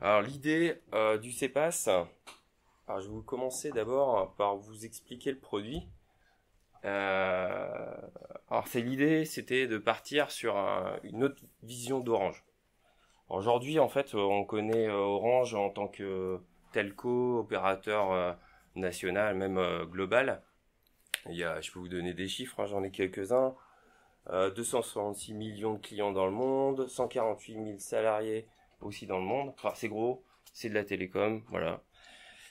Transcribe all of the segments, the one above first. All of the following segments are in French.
Alors l'idée du CPaaS, alors je vais vous commencer d'abord par vous expliquer le produit. Alors c'est l'idée, c'était de partir sur une autre vision d'Orange. Aujourd'hui, en fait, on connaît Orange en tant que telco, opérateur national, même global. Je peux vous donner des chiffres, hein, j'en ai quelques-uns. 266 millions de clients dans le monde, 148 000 salariés aussi dans le monde. Enfin, c'est gros, c'est de la télécom, voilà.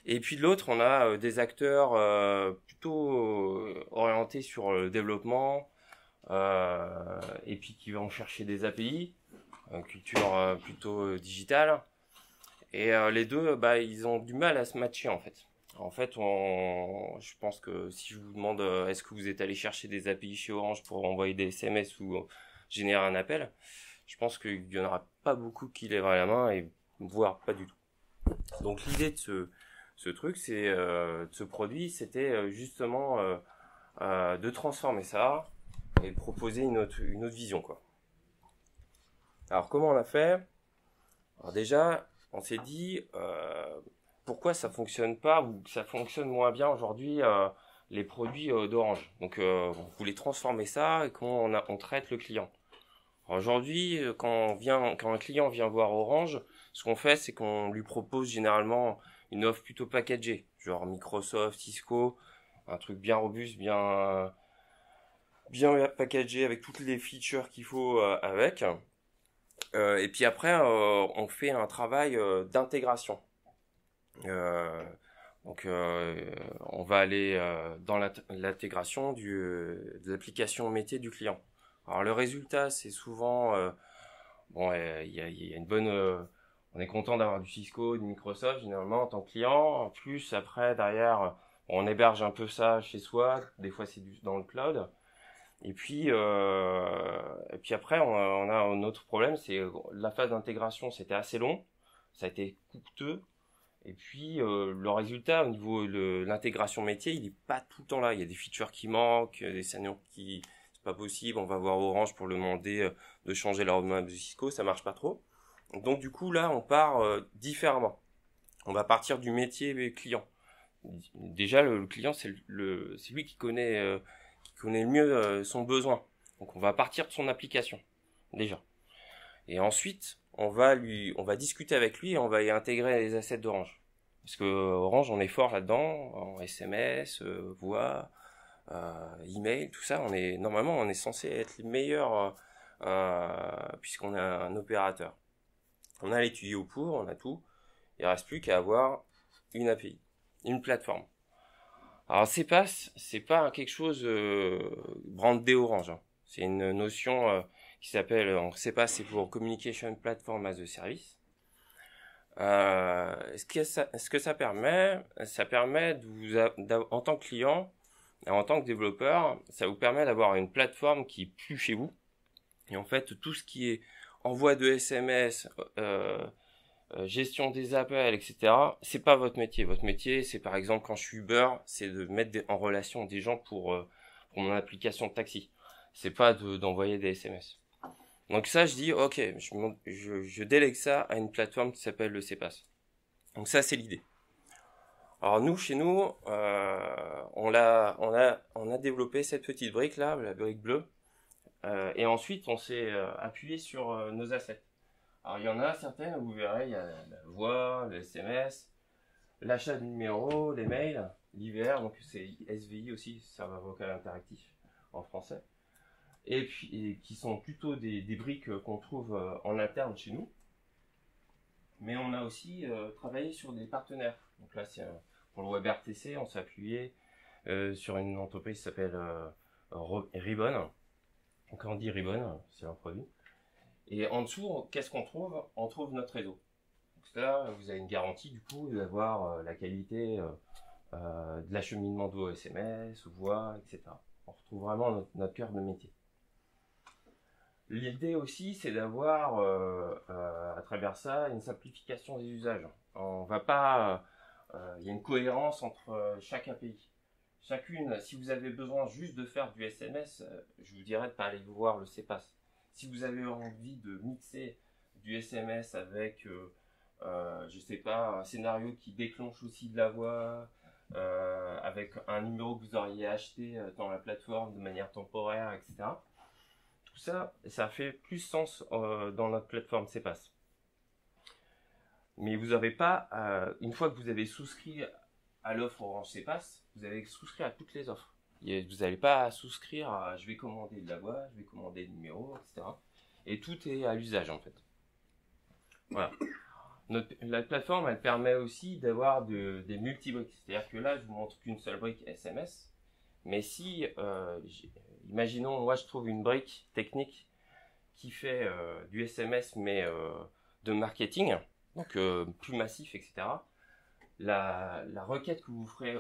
Et puis de l'autre, on a des acteurs plutôt orientés sur le développement et puis qui vont chercher des API, culture plutôt digitale. Et les deux, ils ont du mal à se matcher en fait. Je pense que si je vous demande est-ce que vous êtes allé chercher des API chez Orange pour envoyer des SMS ou générer un appel, je pense qu'il n'y en aura pas beaucoup qui lèveraient la main, et voire pas du tout. Donc l'idée de ce truc, de ce produit, c'était justement de transformer ça et de proposer une autre vision, quoi. Alors comment on l'a fait? Alors déjà, on s'est dit pourquoi ça fonctionne pas ou que ça fonctionne moins bien aujourd'hui les produits d'Orange. Donc on voulait transformer ça et comment on traite le client. Aujourd'hui, quand un client vient voir Orange, ce qu'on fait, c'est qu'on lui propose généralement une offre plutôt packagée, genre Microsoft, Cisco, un truc bien robuste, bien packagé avec toutes les features qu'il faut avec. Et puis après, on fait un travail d'intégration. Euh, on va aller dans l'intégration de l'application métier du client. Alors le résultat, c'est souvent il y a une bonne on est content d'avoir du Cisco, du Microsoft généralement en tant que client. En plus, après derrière, on héberge un peu ça chez soi. Des fois, c'est dans le cloud. Et puis après, on a un autre problème, c'est la phase d'intégration, c'était assez long, ça a été coûteux. Et puis le résultat au niveau de l'intégration métier, il n'est pas tout le temps là. Il y a des features qui manquent, des scénarios qui c'est pas possible. On va voir Orange pour le demander de changer la roadmap de Cisco, ça marche pas trop. Donc du coup là, on part différemment. On va partir du métier client. Déjà le client, c'est lui qui connaît le mieux son besoin. Donc on va partir de son application déjà. Et ensuite, on va discuter avec lui et on va y intégrer les assets d'Orange. Parce que Orange, on est fort là-dedans, en SMS, voix, email, tout ça. Normalement, on est censé être les meilleurs puisqu'on a un opérateur. On a les tuyaux pour, on a tout. Il ne reste plus qu'à avoir une API, une plateforme. Alors CPaaS, c'est pas quelque chose brandé Orange, hein. C'est une notion qui s'appelle, CPaaS, c'est pour Communication Platform as a Service. Ce que ça permet, en tant que client, en tant que développeur, ça vous permet d'avoir une plateforme qui est plus chez vous. Et en fait, tout ce qui est envoi de SMS, gestion des appels, etc. C'est pas votre métier. Votre métier, c'est par exemple quand je suis Uber, c'est de mettre en relation des gens pour mon application de taxi. C'est pas d'envoyer des SMS. Donc ça, je dis, ok, je délègue ça à une plateforme qui s'appelle le CPaaS. Donc ça, c'est l'idée. Alors nous, chez nous, on a développé cette petite brique là, la brique bleue, et ensuite on s'est appuyé sur nos assets. Alors il y en a certaines, vous verrez, il y a la voix, le SMS, l'achat de numéros, les mails, l'IVR, donc c'est SVI aussi, serveur vocal interactif en français. Et puis qui sont plutôt des briques qu'on trouve en interne chez nous. Mais on a aussi travaillé sur des partenaires. Donc là, pour le WebRTC, on s'est appuyé sur une entreprise qui s'appelle Ribbon. Donc quand on dit Ribbon, c'est un produit. Et en dessous, qu'est-ce qu'on trouve? On trouve notre réseau. Donc là, vous avez une garantie du coup d'avoir la qualité de l'acheminement de vos SMS, voix, etc. On retrouve vraiment notre cœur de métier. L'idée aussi, c'est d'avoir à travers ça une simplification des usages. On va pas, il y a une cohérence entre chaque API. Chacune, si vous avez besoin juste de faire du SMS, je vous dirais de pas aller voir le CPaaS. Si vous avez envie de mixer du SMS avec je sais pas, un scénario qui déclenche aussi de la voix, avec un numéro que vous auriez acheté dans la plateforme de manière temporaire, etc. Tout ça, ça fait plus sens dans notre plateforme CPaaS. Mais vous n'avez pas, une fois que vous avez souscrit à l'offre Orange CPaaS, vous avez souscrit à toutes les offres. Vous n'allez pas souscrire à je vais commander de la voix, je vais commander le numéro, etc. Et tout est à l'usage en fait. Voilà. La plateforme, elle permet aussi d'avoir des multi-briques. C'est-à-dire que là, je vous montre qu'une seule brique SMS. Mais si, imaginons, moi je trouve une brique technique qui fait du SMS mais de marketing, donc plus massif, etc. La requête que vous ferez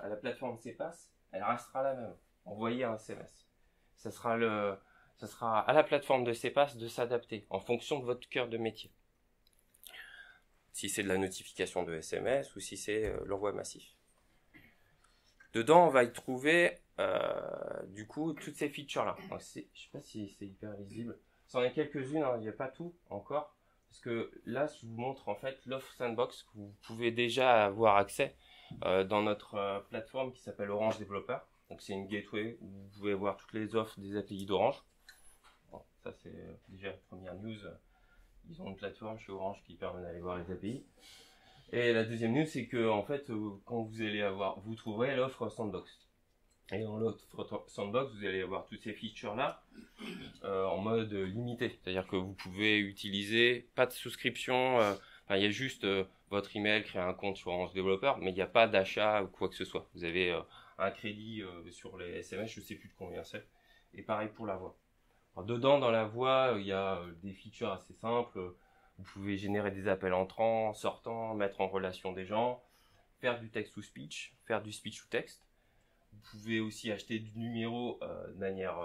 à la plateforme CPaaS, elle restera la même. Envoyer un SMS. Ça sera à la plateforme de CPaaS de s'adapter en fonction de votre cœur de métier. Si c'est de la notification de SMS ou si c'est l'envoi massif. Dedans, on va y trouver du coup toutes ces features-là. Je ne sais pas si c'est hyper visible. C'en est quelques-unes, hein, il n'y a pas tout encore. Parce que là, je vous montre en fait l'offre Sandbox que vous pouvez déjà avoir accès dans notre plateforme qui s'appelle Orange Developer. Donc c'est une gateway où vous pouvez voir toutes les offres des API d'Orange. Bon, ça c'est déjà la première news. Ils ont une plateforme chez Orange qui permet d'aller voir les API. Et la deuxième news, c'est que en fait, quand vous allez vous trouverez l'offre Sandbox. Et dans l'autre Sandbox, vous allez avoir toutes ces features-là en mode limité. C'est-à-dire que vous pouvez utiliser, pas de souscription, il y a juste votre email, créer un compte sur Orange Developer, mais il n'y a pas d'achat ou quoi que ce soit. Vous avez un crédit sur les SMS, je ne sais plus de combien c'est. Et pareil pour la voix. Alors, dedans, dans la voix, il y a des features assez simples. Vous pouvez générer des appels entrants, sortants, mettre en relation des gens, faire du text to speech, faire du speech to text. Vous pouvez aussi acheter du numéro de manière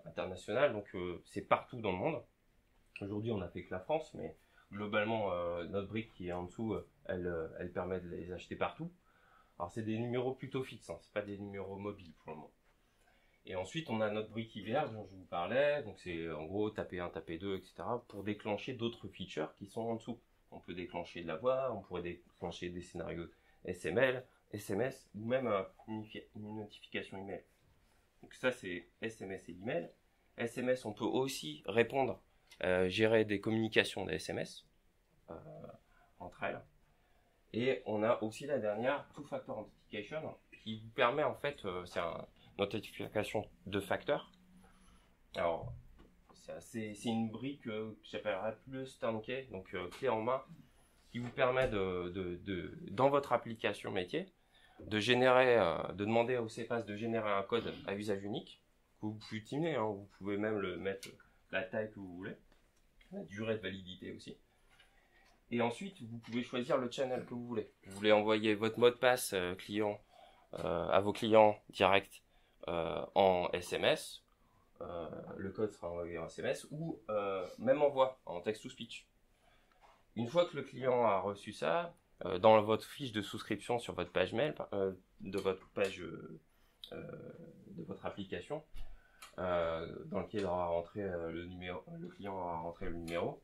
internationale, donc c'est partout dans le monde. Aujourd'hui, on n'a fait que la France, mais globalement, notre brique qui est en dessous, elle permet de les acheter partout. Alors, c'est des numéros plutôt fixes, hein, c'est pas des numéros mobiles pour le moment. Et ensuite, on a notre brique IVR dont je vous parlais, donc c'est en gros taper 1, taper 2, etc. pour déclencher d'autres features qui sont en dessous. On peut déclencher de la voix, on pourrait déclencher des scénarios SML, SMS ou même une notification email. Donc ça c'est SMS et email. SMS, on peut aussi répondre, gérer des communications des SMS entre elles. Et on a aussi la dernière Two-Factor Authentication qui vous permet en fait, c'est une authentification de facteurs. Alors c'est une brique que j'appellerais plus turnkey, donc clé en main, qui vous permet dans votre application métier de demander au CPaaS de générer un code à usage unique que vous pouvez utiliser, hein, vous pouvez même le mettre la taille que vous voulez, la durée de validité aussi. Et ensuite, vous pouvez choisir le channel que vous voulez. Vous voulez envoyer votre mot de passe client à vos clients direct en SMS, le code sera envoyé en SMS ou même en voix, en text to speech. Une fois que le client a reçu ça, dans votre fiche de souscription sur votre page mail, de votre page de votre application, dans lequel aura rentré le numéro, le client aura rentré le numéro,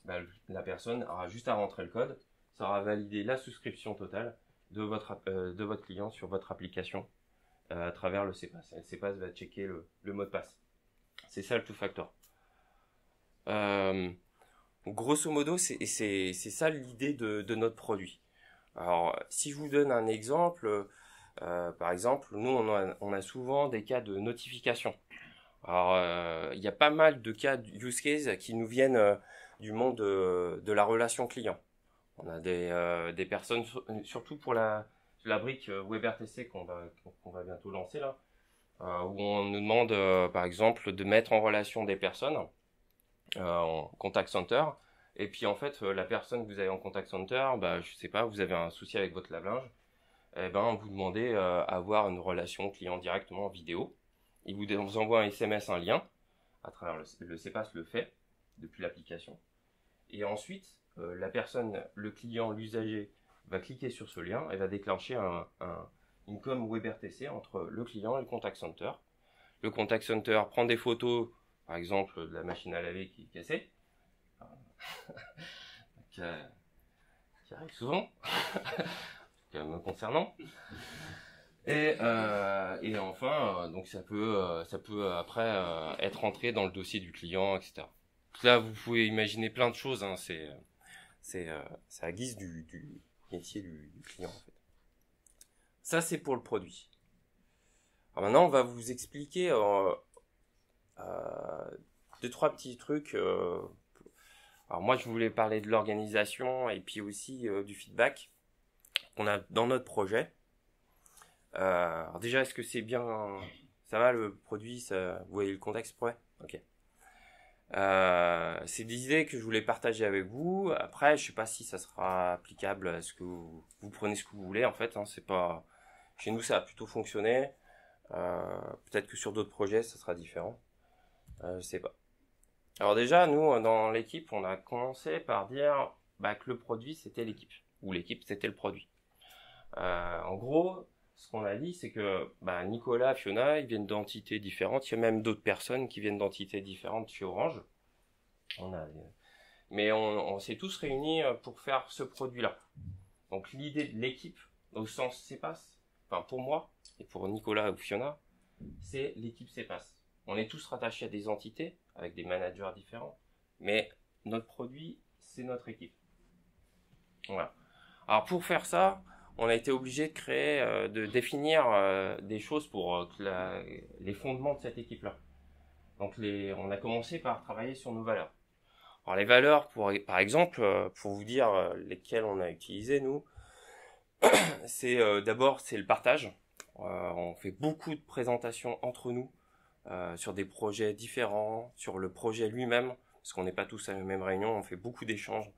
la personne aura juste à rentrer le code, ça aura validé la souscription totale de votre client sur votre application à travers le CPaaS. Le CPaaS va checker le mot de passe. C'est ça le two-factor. Grosso modo, c'est ça l'idée de notre produit. Alors, si je vous donne un exemple, par exemple, nous, on a souvent des cas de notification. Alors, il y a pas mal de cas de use case qui nous viennent du monde de la relation client. On a des personnes, surtout pour la brique WebRTC qu'on va bientôt lancer là, où on nous demande, par exemple, de mettre en relation des personnes en contact center. Et puis en fait, la personne que vous avez en contact center, je sais pas, vous avez un souci avec votre lave-linge, vous demandez à avoir une relation client directement en vidéo. Il vous envoie un SMS, un lien, à travers le CPaaS le fait, depuis l'application. Et ensuite, la personne, le client, l'usager, va cliquer sur ce lien et va déclencher une com WebRTC entre le client et le contact center. Le contact center prend des photos, par exemple, de la machine à laver qui est cassée. qui arrive souvent, me concernant. Et enfin, donc ça peut après être rentré dans le dossier du client, etc. Là, vous pouvez imaginer plein de choses. Hein, c'est à guise du métier du client. En fait. Ça, c'est pour le produit. Alors maintenant, on va vous expliquer deux, trois petits trucs. Alors moi, je voulais parler de l'organisation et puis aussi du feedback qu'on a dans notre projet. Alors déjà, est-ce que c'est bien, ça va le produit, ça, vous voyez le contexte, ouais, ok. C'est des idées que je voulais partager avec vous. Après, je sais pas si ça sera applicable à ce que vous prenez ce que vous voulez en fait. Hein, c'est pas, chez nous ça a plutôt fonctionné. Peut-être que sur d'autres projets ça sera différent. Je sais pas. Alors déjà, nous dans l'équipe, on a commencé par dire que le produit c'était l'équipe ou l'équipe c'était le produit. En gros, ce qu'on a dit, c'est que Nicolas, Fiona, ils viennent d'entités différentes. Il y a même d'autres personnes qui viennent d'entités différentes chez Orange. Mais on s'est tous réunis pour faire ce produit-là. Donc l'idée de l'équipe, au sens CEPAS, enfin pour moi et pour Nicolas ou Fiona, c'est l'équipe CEPAS. On est tous rattachés à des entités avec des managers différents, mais notre produit, c'est notre équipe. Voilà. Alors pour faire ça, on a été obligé de créer, de définir des choses pour les fondements de cette équipe-là. Donc on a commencé par travailler sur nos valeurs. Alors les valeurs, par exemple, pour vous dire lesquelles on a utilisées nous, c'est d'abord c'est le partage. On fait beaucoup de présentations entre nous sur des projets différents, sur le projet lui-même, parce qu'on n'est pas tous à la même réunion. On fait beaucoup d'échanges.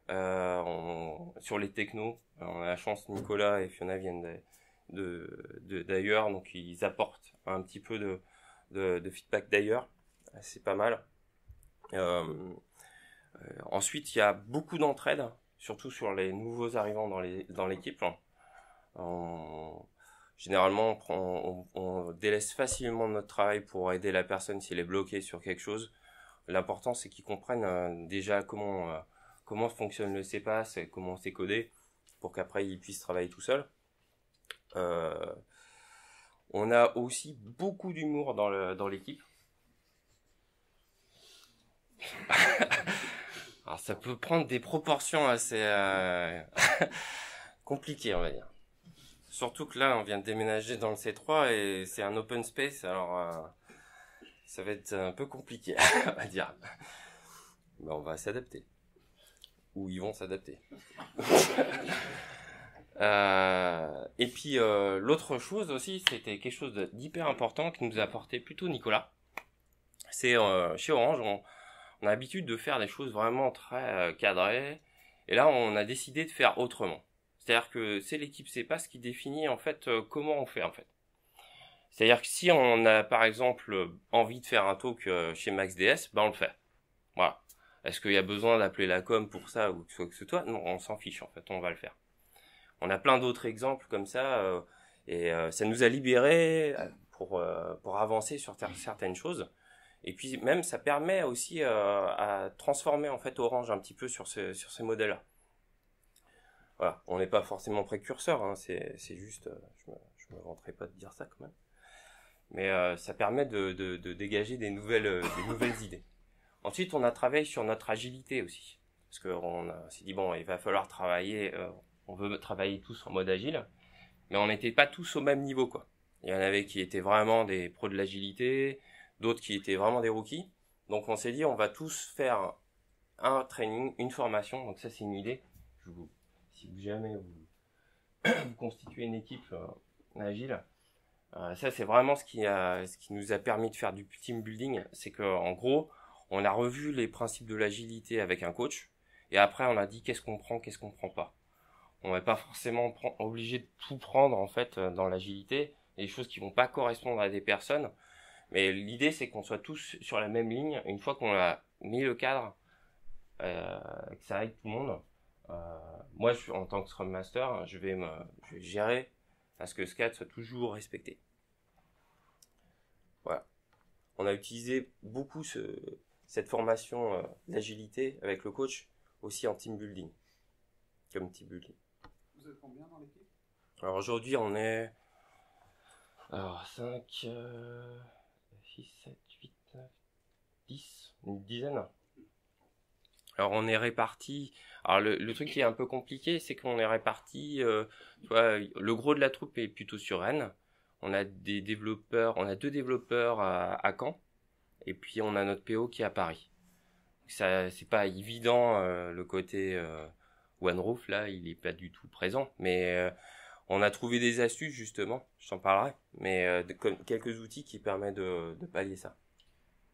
Sur les technos, on a la chance, Nicolas et Fiona viennent d'ailleurs, donc ils apportent un petit peu de feedback d'ailleurs, c'est pas mal. Ensuite, il y a beaucoup d'entraide, surtout sur les nouveaux arrivants dans l'équipe. Généralement, on délaisse facilement notre travail pour aider la personne s'il est bloqué sur quelque chose. L'important, c'est qu'ils comprennent déjà comment fonctionne le CEPAS et comment c'est codé pour qu'après ils puissent travailler tout seuls. On a aussi beaucoup d'humour dans l'équipe. Alors ça peut prendre des proportions assez compliquées, on va dire. Surtout que là, on vient de déménager dans le C3 et c'est un open space, alors ça va être un peu compliqué, on va dire. Mais on va s'adapter. Ou ils vont s'adapter. Et puis l'autre chose aussi, c'était quelque chose d'hyper important qui nous a apporté plutôt Nicolas. C'est chez Orange, on a l'habitude de faire des choses vraiment très cadrées. Et là, on a décidé de faire autrement. C'est-à-dire que c'est l'équipe CEPAS qui définit en fait comment on fait en fait. C'est-à-dire que si on a par exemple envie de faire un talk chez MaxDS, on le fait. Voilà. Est-ce qu'il y a besoin d'appeler la com pour ça ou quoi que ce soit? Non, on s'en fiche en fait, on va le faire. On a plein d'autres exemples comme ça et ça nous a libérés pour avancer sur certaines choses. Et puis même ça permet aussi à transformer en fait Orange un petit peu sur ces modèles-là. Voilà, on n'est pas forcément précurseur, hein, c'est juste, je me vanterai pas de dire ça quand même. Mais ça permet de dégager des nouvelles idées. Ensuite, on a travaillé sur notre agilité aussi, parce qu'on s'est dit bon, il va falloir travailler, on veut travailler tous en mode agile, mais on n'était pas tous au même niveau quoi. Il y en avait qui étaient vraiment des pros de l'agilité, d'autres qui étaient vraiment des rookies. Donc on s'est dit on va tous faire un training, une formation. Donc ça c'est une idée. Si jamais vous constituez une équipe agile, ça c'est vraiment ce qui nous a permis de faire du team building. C'est qu'en gros, on a revu les principes de l'agilité avec un coach. Et après on a dit qu'est-ce qu'on prend, qu'est-ce qu'on prend pas. On n'est pas forcément obligé de tout prendre en fait dans l'agilité. Il y a des choses qui vont pas correspondre à des personnes. Mais l'idée c'est qu'on soit tous sur la même ligne. Une fois qu'on a mis le cadre, que ça aide tout le monde. Moi, en tant que Scrum Master, je vais gérer à ce que ce cadre soit toujours respecté. Voilà. On a utilisé beaucoup cette formation d'agilité avec le coach aussi en team building. comme petit bully. Vous êtes combien dans l'équipe? Alors aujourd'hui on est 5, 6, 7, 8, 9, 10, une dizaine. Alors on est répartis. Alors le truc qui est un peu compliqué, c'est qu'on est répartis. Tu vois, le gros de la troupe est plutôt sur Rennes. On a des développeurs, on a 2 développeurs à Caen, et puis on a notre PO qui est à Paris. Ça, c'est pas évident le côté OneRoof là, il est pas du tout présent, mais on a trouvé des astuces justement, je t'en parlerai, mais quelques outils qui permettent de pallier ça.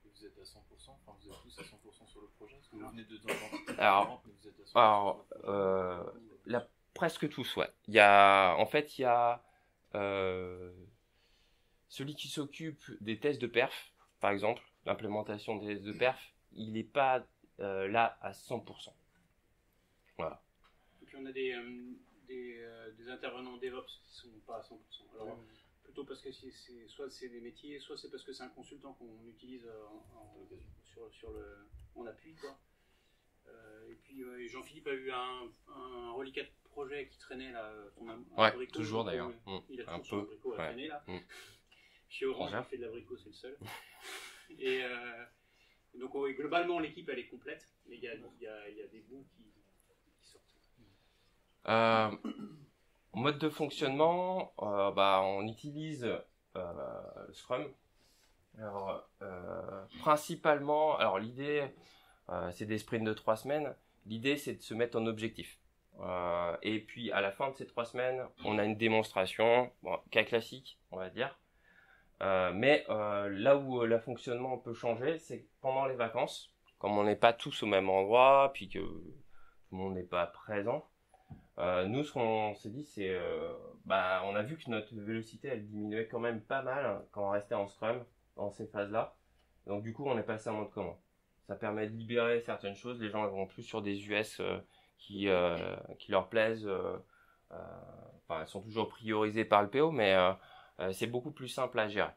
Vous êtes à 100%, enfin vous êtes tous à 100% sur le projet, parce que vous venez de deux entités Alors, différentes, mais vous êtes à 100% sur le projet. Là, presque tous, ouais. Il y a celui qui s'occupe des tests de perf, par exemple, l'implémentation des tests de perf, il n'est pas là à 100%. Voilà. Et puis on a des intervenants DevOps qui sont pas à 100%. Alors, plutôt parce que soit c'est des métiers, soit c'est parce que c'est un consultant qu'on utilise en appui, quoi. Et puis Jean-Philippe a eu un reliquat de projet qui traînait là. Ouais, abricot, toujours d'ailleurs. Il a Un toujours son peu. abricot à traîner là. Chez Orange, il fait de l'abricot, c'est le seul. Et donc globalement l'équipe elle est complète, mais il y a des bouts qui sortent. En mode de fonctionnement, on utilise Scrum. Alors, principalement, alors l'idée, c'est des sprints de 3 semaines. L'idée, c'est de se mettre en objectif. Et puis, à la fin de ces 3 semaines, on a une démonstration, cas classique, on va dire. Mais là où le fonctionnement peut changer, c'est pendant les vacances, comme on n'est pas tous au même endroit, puis que tout le monde n'est pas présent. Nous, ce qu'on s'est dit, c'est, on a vu que notre vélocité, elle diminuait quand même pas mal quand on restait en Scrum dans ces phases-là. Donc du coup, on est passé en mode commande. Ça permet de libérer certaines choses. Les gens vont plus sur des US qui leur plaisent. Elles sont toujours priorisées par le PO, mais c'est beaucoup plus simple à gérer.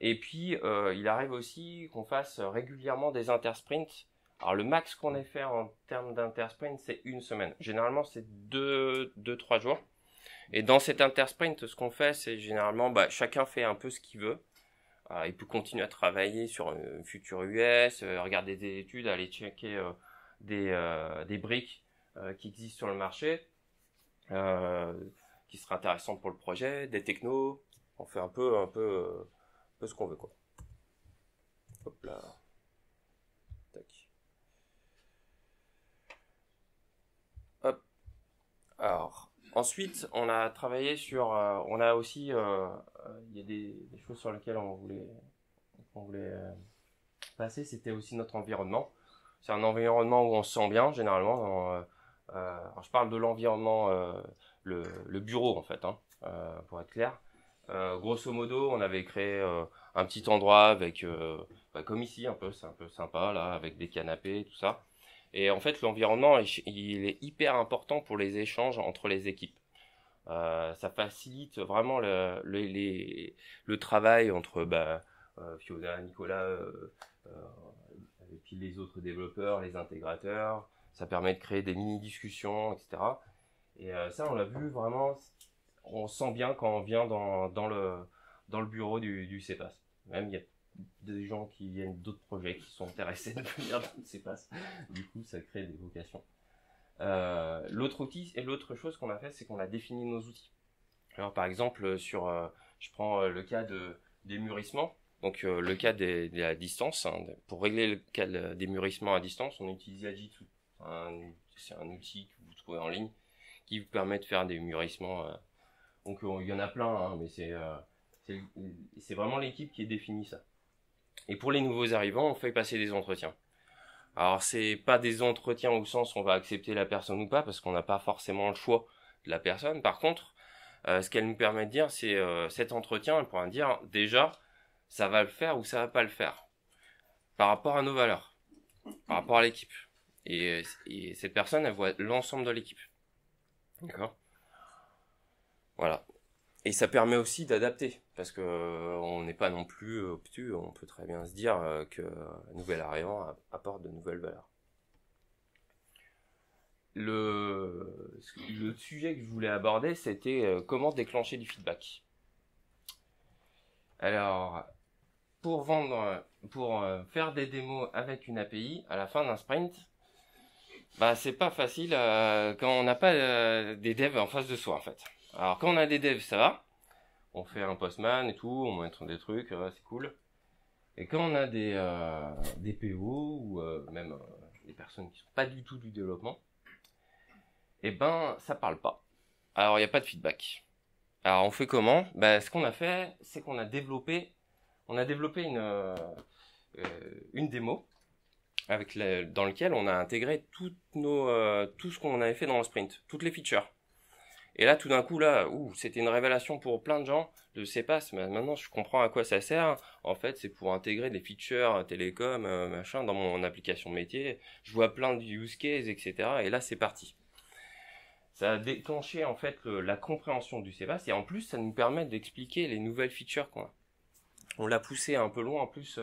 Et puis, il arrive aussi qu'on fasse régulièrement des intersprints. Alors le max qu'on ait fait en termes d'intersprint, c'est 1 semaine. Généralement, c'est 2-3 jours. Et dans cet intersprint, ce qu'on fait, c'est généralement, chacun fait un peu ce qu'il veut. Il peut continuer à travailler sur une future US, regarder des études, aller checker des briques qui existent sur le marché, qui seraient intéressantes pour le projet, des technos. On fait un peu ce qu'on veut, quoi. Hop là. Tac. Hop. Alors, ensuite, on a travaillé sur, on a aussi, il y a des choses sur lesquelles on voulait passer. C'était aussi notre environnement. C'est un environnement où on se sent bien, généralement. Alors je parle de l'environnement, le bureau en fait, pour être clair. Grosso modo, on avait créé un petit endroit avec, comme ici un peu, c'est un peu sympa là, avec des canapés, tout ça. Et en fait, l'environnement, il est hyper important pour les échanges entre les équipes. Ça facilite vraiment le travail entre Fiona, Nicolas, et puis les autres développeurs, les intégrateurs. Ça permet de créer des mini-discussions, etc. Et ça, on l'a vu vraiment, on sent bien quand on vient dans le bureau du CEPAS. Même il y a des gens qui viennent d'autres projets qui sont intéressés de venir dans le CEPAS. Du coup, ça crée des vocations. L'autre outil et l'autre chose qu'on a fait, c'est qu'on a défini nos outils. Alors, par exemple, je prends le cas des mûrissements. Donc, le cas de la distance. Pour régler le cas des mûrissements à distance, on utilise Agitsu. C'est un outil que vous trouvez en ligne qui vous permet de faire des mûrissements. Donc, il y en a plein, mais c'est vraiment l'équipe qui définit ça. Et pour les nouveaux arrivants, on fait passer des entretiens. Alors, c'est pas des entretiens au sens où on va accepter la personne ou pas, parce qu'on n'a pas forcément le choix de la personne. Par contre, ce qu'elle nous permet de dire, c'est cet entretien, elle pourra dire déjà, ça va le faire ou ça va pas le faire. Par rapport à nos valeurs, par rapport à l'équipe. Et cette personne, elle voit l'ensemble de l'équipe. D'accord ? Voilà. Et ça permet aussi d'adapter, parce que on n'est pas non plus obtus, on peut très bien se dire que nouvel arrivant apporte de nouvelles valeurs. le sujet que je voulais aborder, c'était comment déclencher du feedback. Alors, pour faire des démos avec une API à la fin d'un sprint, bah c'est pas facile quand on n'a pas des devs en face de soi en fait. Alors quand on a des devs, ça va, on fait un postman et tout, on met des trucs, c'est cool. Et quand on a des PO ou même des personnes qui sont pas du tout du développement, eh ben ça parle pas. Alors il n'y a pas de feedback. Alors on fait comment? Bah ce qu'on a fait, c'est qu'on a développé une démo dans lequel on a intégré tout ce qu'on avait fait dans le sprint, toutes les features. Et là, tout d'un coup, c'était une révélation pour plein de gens. Je sais pas, mais maintenant je comprends à quoi ça sert. En fait, c'est pour intégrer des features télécom, machin, dans mon application métier. Je vois plein de use cases, etc. Et là, c'est parti. Ça a déclenché en fait la compréhension du CPaaS et en plus, ça nous permet d'expliquer les nouvelles features qu'on a. On l'a poussé un peu loin. En plus,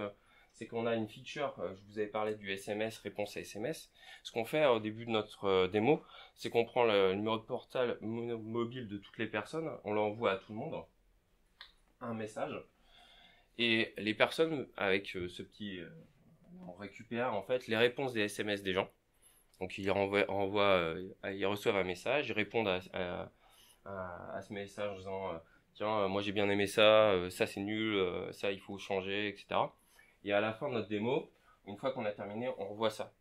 c'est qu'on a une feature, je vous avais parlé du SMS, réponse à SMS. Ce qu'on fait au début de notre démo, c'est qu'on prend le numéro de portable mobile de toutes les personnes, on l'envoie à tout le monde, un message, et les personnes, avec ce petit... on récupère en fait les réponses des SMS des gens. Donc ils ils reçoivent un message, ils répondent à ce message en disant tiens, moi j'ai bien aimé ça, ça c'est nul, ça il faut changer, etc. Et à la fin de notre démo, une fois qu'on a terminé, on revoit ça.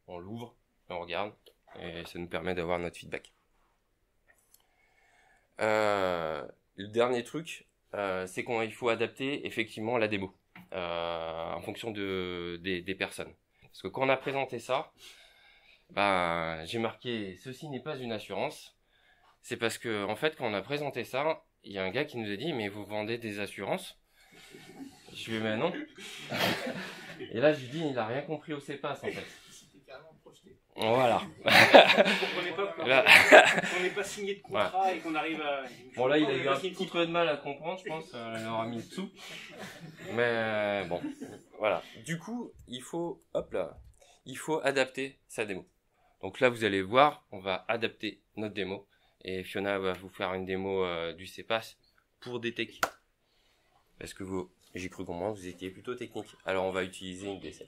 On l'ouvre, on regarde, et ça nous permet d'avoir notre feedback. Le dernier truc, c'est qu'il faut adapter effectivement la démo en fonction des personnes. Parce que quand on a présenté ça, j'ai marqué « Ceci n'est pas une assurance ». C'est parce que, en fait, quand on a présenté ça, il y a un gars qui nous a dit « Mais vous vendez des assurances ?» Je lui ai dit « Mais non !» Et là, je lui dis « Il n'a rien compris au CPaaS, en fait. » Voilà. On n'est pas signé de contrat voilà. Et qu'on arrive à... Bon là, il a eu un petit peu de mal à comprendre, je pense. Il aura mis dessous. Mais bon, voilà. Du coup, il faut adapter sa démo. Donc là, vous allez voir, on va adapter notre démo. Et Fiona va vous faire une démo du CPaaS pour des techs. Parce que j'ai cru comprendre, vous étiez plutôt technique. Alors on va utiliser une DSL.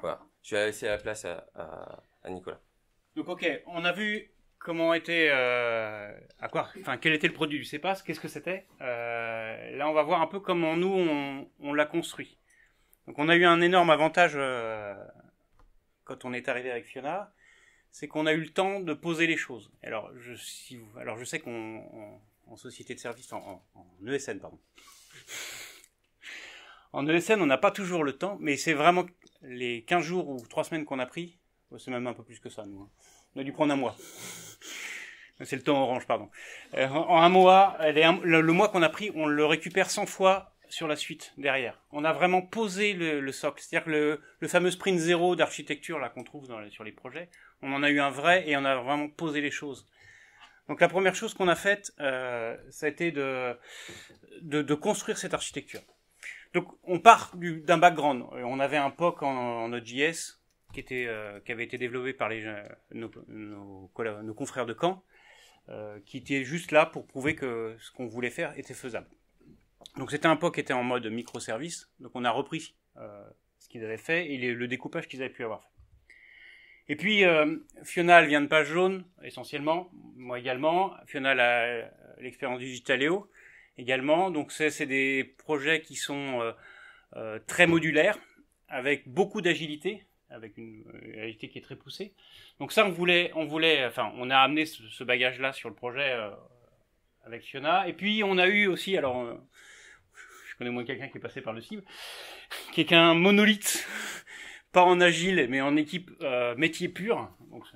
Voilà. Je vais laisser la place à Nicolas. Donc ok, on a vu comment était, quel était le produit du CPaaS, qu'est-ce que c'était. Là, on va voir un peu comment nous on l'a construit. Donc on a eu un énorme avantage quand on est arrivé avec Fiona, c'est qu'on a eu le temps de poser les choses. Alors je sais en société de service, en ESN pardon. En ESN, on n'a pas toujours le temps, mais c'est vraiment les 15 jours ou 3 semaines qu'on a pris, c'est même un peu plus que ça, nous. On a dû prendre un mois. C'est le temps orange, pardon. En un mois, le mois qu'on a pris, on le récupère 100 fois sur la suite, derrière. On a vraiment posé le socle. C'est-à-dire que le fameux sprint 0 d'architecture là qu'on trouve sur les projets, on en a eu un vrai et on a vraiment posé les choses. Donc la première chose qu'on a faite, ça a été de construire cette architecture. Donc on part d'un background. On avait un POC en Node.js qui avait été développé par nos confrères de Caen, qui était juste là pour prouver que ce qu'on voulait faire était faisable. Donc c'était un POC qui était en mode microservice. Donc on a repris ce qu'ils avaient fait et le découpage qu'ils avaient pu avoir fait. Et puis Fiona, elle vient de Page Jaune essentiellement, moi également. Fiona a l'expérience du Digitaléo également. Donc c'est des projets qui sont très modulaires, avec beaucoup d'agilité, avec une agilité qui est très poussée. Donc ça, on a amené ce bagage-là sur le projet avec Fiona. Et puis on a eu aussi, je connais moins quelqu'un qui est passé par le CIB, qui est qu'un monolithe, pas en agile, mais en équipe métier pur.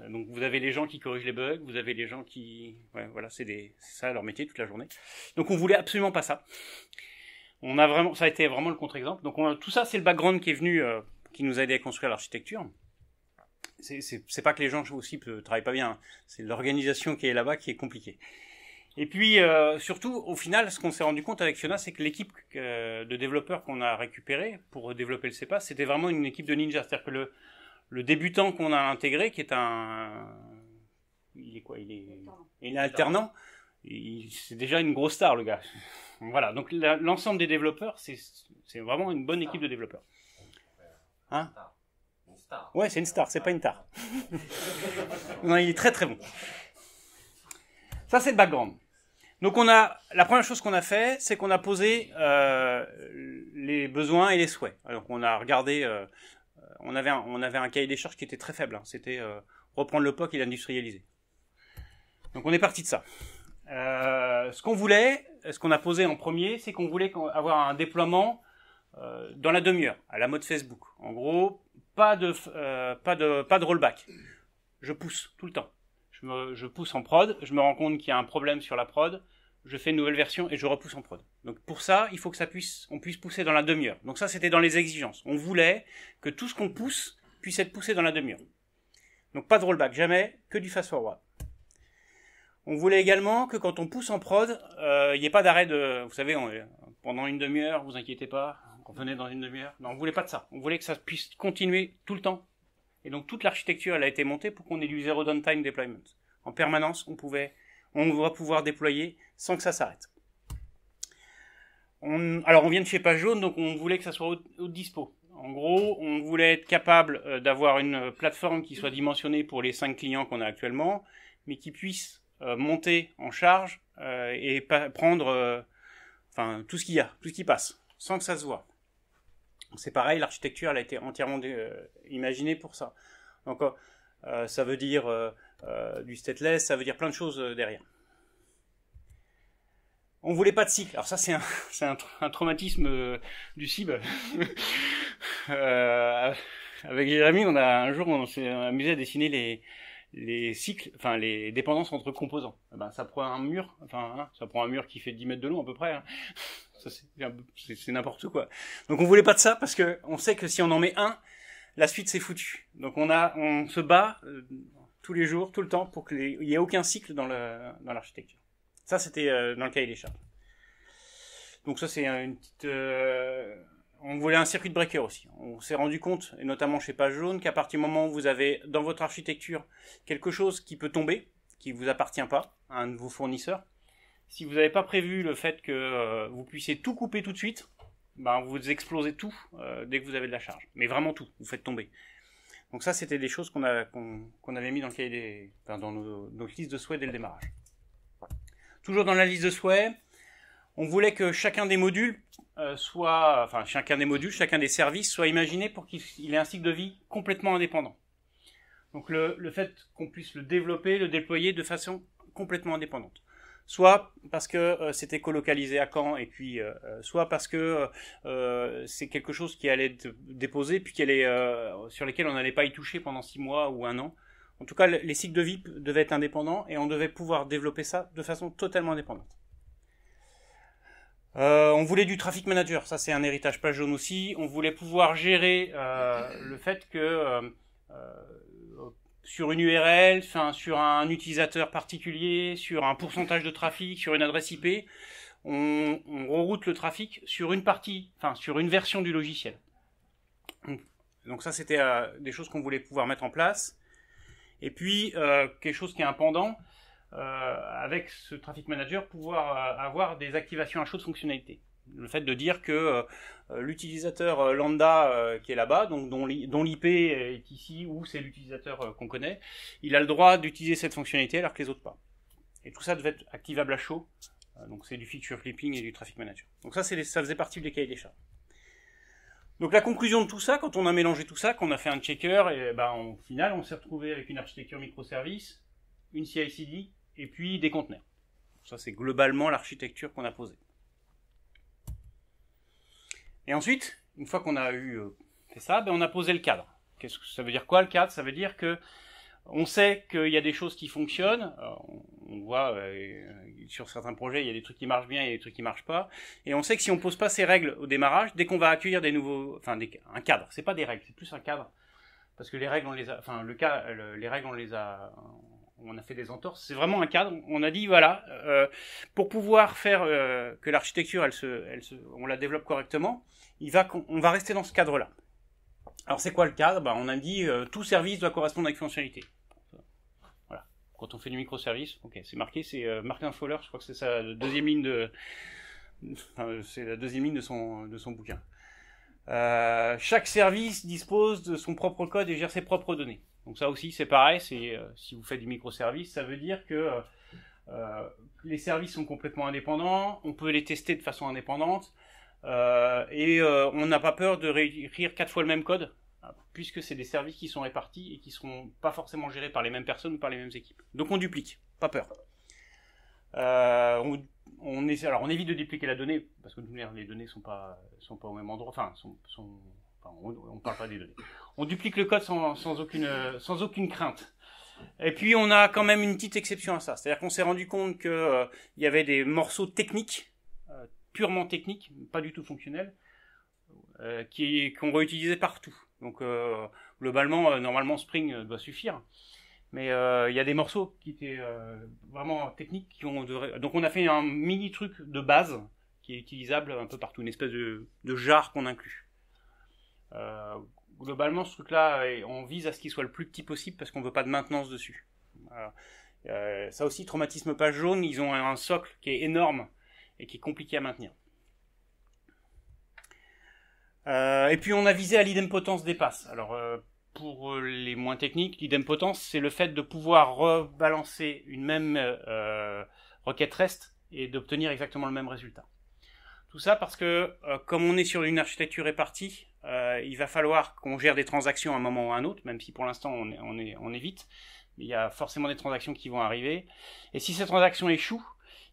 Donc vous avez les gens qui corrigent les bugs, vous avez les gens qui... Ouais, voilà, c'est ça leur métier toute la journée. Donc on voulait absolument pas ça. Ça a été vraiment le contre-exemple. Donc tout ça, c'est le background qui est venu, qui nous a aidé à construire l'architecture. C'est pas que les gens aussi travaillent pas bien, c'est l'organisation qui est là-bas qui est compliquée. Et puis surtout, au final, ce qu'on s'est rendu compte avec Fiona, c'est que l'équipe de développeurs qu'on a récupérée pour développer le CPaaS, c'était vraiment une équipe de ninjas. C'est-à-dire que Le débutant qu'on a intégré, qui est il est quoi? Il est alternant. C'est déjà une grosse star, le gars. Voilà. Donc, l'ensemble des développeurs, c'est vraiment une bonne équipe de développeurs. Hein? Une star. Ouais, c'est une star, c'est pas une tare. Non, il est très très bon. Ça, c'est le background. Donc, la première chose qu'on a fait, c'est qu'on a posé les besoins et les souhaits. Alors, on a regardé, on avait un cahier des charges qui était très faible. Hein. C'était reprendre le POC et l'industrialiser. Donc, on est parti de ça. Ce qu'on voulait, ce qu'on a posé en premier, c'est qu'on voulait avoir un déploiement dans la demi-heure, à la mode Facebook. En gros, pas de rollback. Je pousse tout le temps. Je pousse en prod, je me rends compte qu'il y a un problème sur la prod, je fais une nouvelle version et je repousse en prod. Donc pour ça, il faut que on puisse pousser dans la demi-heure. Donc ça, c'était dans les exigences. On voulait que tout ce qu'on pousse puisse être poussé dans la demi-heure. Donc pas de rollback, jamais, que du fast-forward. On voulait également que quand on pousse en prod, il n'y ait pas d'arrêt vous savez, pendant une demi-heure, vous inquiétez pas, on venait dans une demi-heure. Non, on voulait pas de ça. On voulait que ça puisse continuer tout le temps. Et donc toute l'architecture, elle a été montée pour qu'on ait du zero downtime deployment. En permanence, on va pouvoir déployer sans que ça s'arrête. Alors on vient de chez Page Jaune, donc on voulait que ça soit au dispo. En gros, on voulait être capable d'avoir une plateforme qui soit dimensionnée pour les 5 clients qu'on a actuellement, mais qui puisse monter en charge et prendre tout ce qu'il y a, tout ce qui passe, sans que ça se voit. C'est pareil, l'architecture elle a été entièrement imaginée pour ça. Donc ça veut dire du stateless, ça veut dire plein de choses derrière. On voulait pas de cycle. Alors ça c'est un traumatisme du CIB. Avec Jérémy, un jour on s'est amusé à dessiner les cycles, enfin les dépendances entre composants. Ça prend un mur, ça prend un mur qui fait 10 mètres de long à peu près. Hein. Ça, c'est n'importe quoi. Donc on voulait pas de ça parce que on sait que si on en met un, la suite c'est foutu. Donc on se bat tous les jours, tout le temps pour qu'il y ait aucun cycle dans l'architecture. Ça c'était dans le cahier des charges. Donc ça c'est une petite. On voulait un circuit breaker aussi. On s'est rendu compte, et notamment chez Page Jaune, qu'à partir du moment où vous avez dans votre architecture quelque chose qui peut tomber, qui vous appartient pas à un de vos fournisseurs, si vous n'avez pas prévu le fait que vous puissiez tout couper tout de suite, vous explosez tout dès que vous avez de la charge. Mais vraiment tout, vous faites tomber. Donc ça, c'était des choses qu'on avait mis dans le cahier dans notre liste de souhaits dès le démarrage. Toujours dans la liste de souhaits, on voulait que chacun des modules chacun des services soit imaginé pour qu'il ait un cycle de vie complètement indépendant. Donc le fait qu'on puisse le développer, le déployer de façon complètement indépendante. Soit parce que c'était colocalisé à Caen, et puis soit parce que c'est quelque chose qui allait être déposé, puis sur lesquels on n'allait pas y toucher pendant 6 mois ou 1 an. En tout cas, les cycles de vie devaient être indépendants, et on devait pouvoir développer ça de façon totalement indépendante. On voulait du traffic manager, ça c'est un héritage Page Jaune aussi. On voulait pouvoir gérer le fait que sur une URL, sur un utilisateur particulier, sur un pourcentage de trafic, sur une adresse IP, on reroute le trafic sur une partie, sur une version du logiciel. Donc ça c'était des choses qu'on voulait pouvoir mettre en place. Et puis quelque chose qui est un pendant, avec ce traffic manager, pouvoir avoir des activations à chaud de fonctionnalités. Le fait de dire que l'utilisateur lambda qui est là-bas, donc dont l'IP est ici, ou c'est l'utilisateur qu'on connaît, il a le droit d'utiliser cette fonctionnalité alors que les autres pas. Et tout ça devait être activable à chaud. Donc c'est du feature flipping et du traffic manager. Donc ça faisait partie des cahiers des charges. Donc la conclusion de tout ça, quand on a mélangé tout ça, qu'on a fait un checker, et au final on s'est retrouvé avec une architecture microservice, une CI/CD et puis des conteneurs. Ça c'est globalement l'architecture qu'on a posée. Et ensuite, une fois qu'on a fait ça, on a posé le cadre. Qu'est-ce que ça veut dire quoi le cadre? Ça veut dire que on sait qu'il y a des choses qui fonctionnent. On voit sur certains projets, il y a des trucs qui marchent bien, il y a des trucs qui marchent pas. Et on sait que si on pose pas ces règles au démarrage, dès qu'on va accueillir des nouveaux, un cadre, c'est pas des règles, c'est plus un cadre, parce que les règles on a fait des entorses. C'est vraiment un cadre. On a dit voilà, pour pouvoir faire que l'architecture, on la développe correctement, on va rester dans ce cadre-là. Alors c'est quoi le cadre? On a dit tout service doit correspondre à une fonctionnalité. Voilà. Quand on fait du microservice, ok, c'est marqué, c'est Martin Fowler, je crois que c'est sa deuxième ligne c'est la deuxième ligne de son bouquin. Chaque service dispose de son propre code et gère ses propres données. Donc ça aussi c'est pareil, si vous faites du microservice, ça veut dire que les services sont complètement indépendants, on peut les tester de façon indépendante, on n'a pas peur de réécrire 4 fois le même code, puisque c'est des services qui sont répartis et qui ne seront pas forcément gérés par les mêmes personnes ou par les mêmes équipes. Donc on duplique, pas peur. On évite de dupliquer la donnée, parce que les données sont pas au même endroit, on parle pas des données. On duplique le code sans aucune crainte. Et puis on a quand même une petite exception à ça, c'est-à-dire qu'on s'est rendu compte que il y avait des morceaux techniques, purement techniques, pas du tout fonctionnels, qu'on réutilisait partout. Donc globalement, normalement Spring doit suffire, mais il y a des morceaux qui étaient vraiment techniques donc on a fait un mini truc de base qui est utilisable un peu partout, une espèce de jar qu'on inclut. Globalement, ce truc-là, on vise à ce qu'il soit le plus petit possible parce qu'on veut pas de maintenance dessus. Ça aussi, traumatisme page jaune, ils ont un socle qui est énorme et qui est compliqué à maintenir. Et puis on a visé à l'idempotence des passes. Alors pour les moins techniques, l'idempotence, c'est le fait de pouvoir rebalancer une même requête REST et d'obtenir exactement le même résultat. Tout ça parce que comme on est sur une architecture répartie, il va falloir qu'on gère des transactions à un moment ou à un autre, même si pour l'instant on évite. Il y a forcément des transactions qui vont arriver. Et si cette transaction échoue,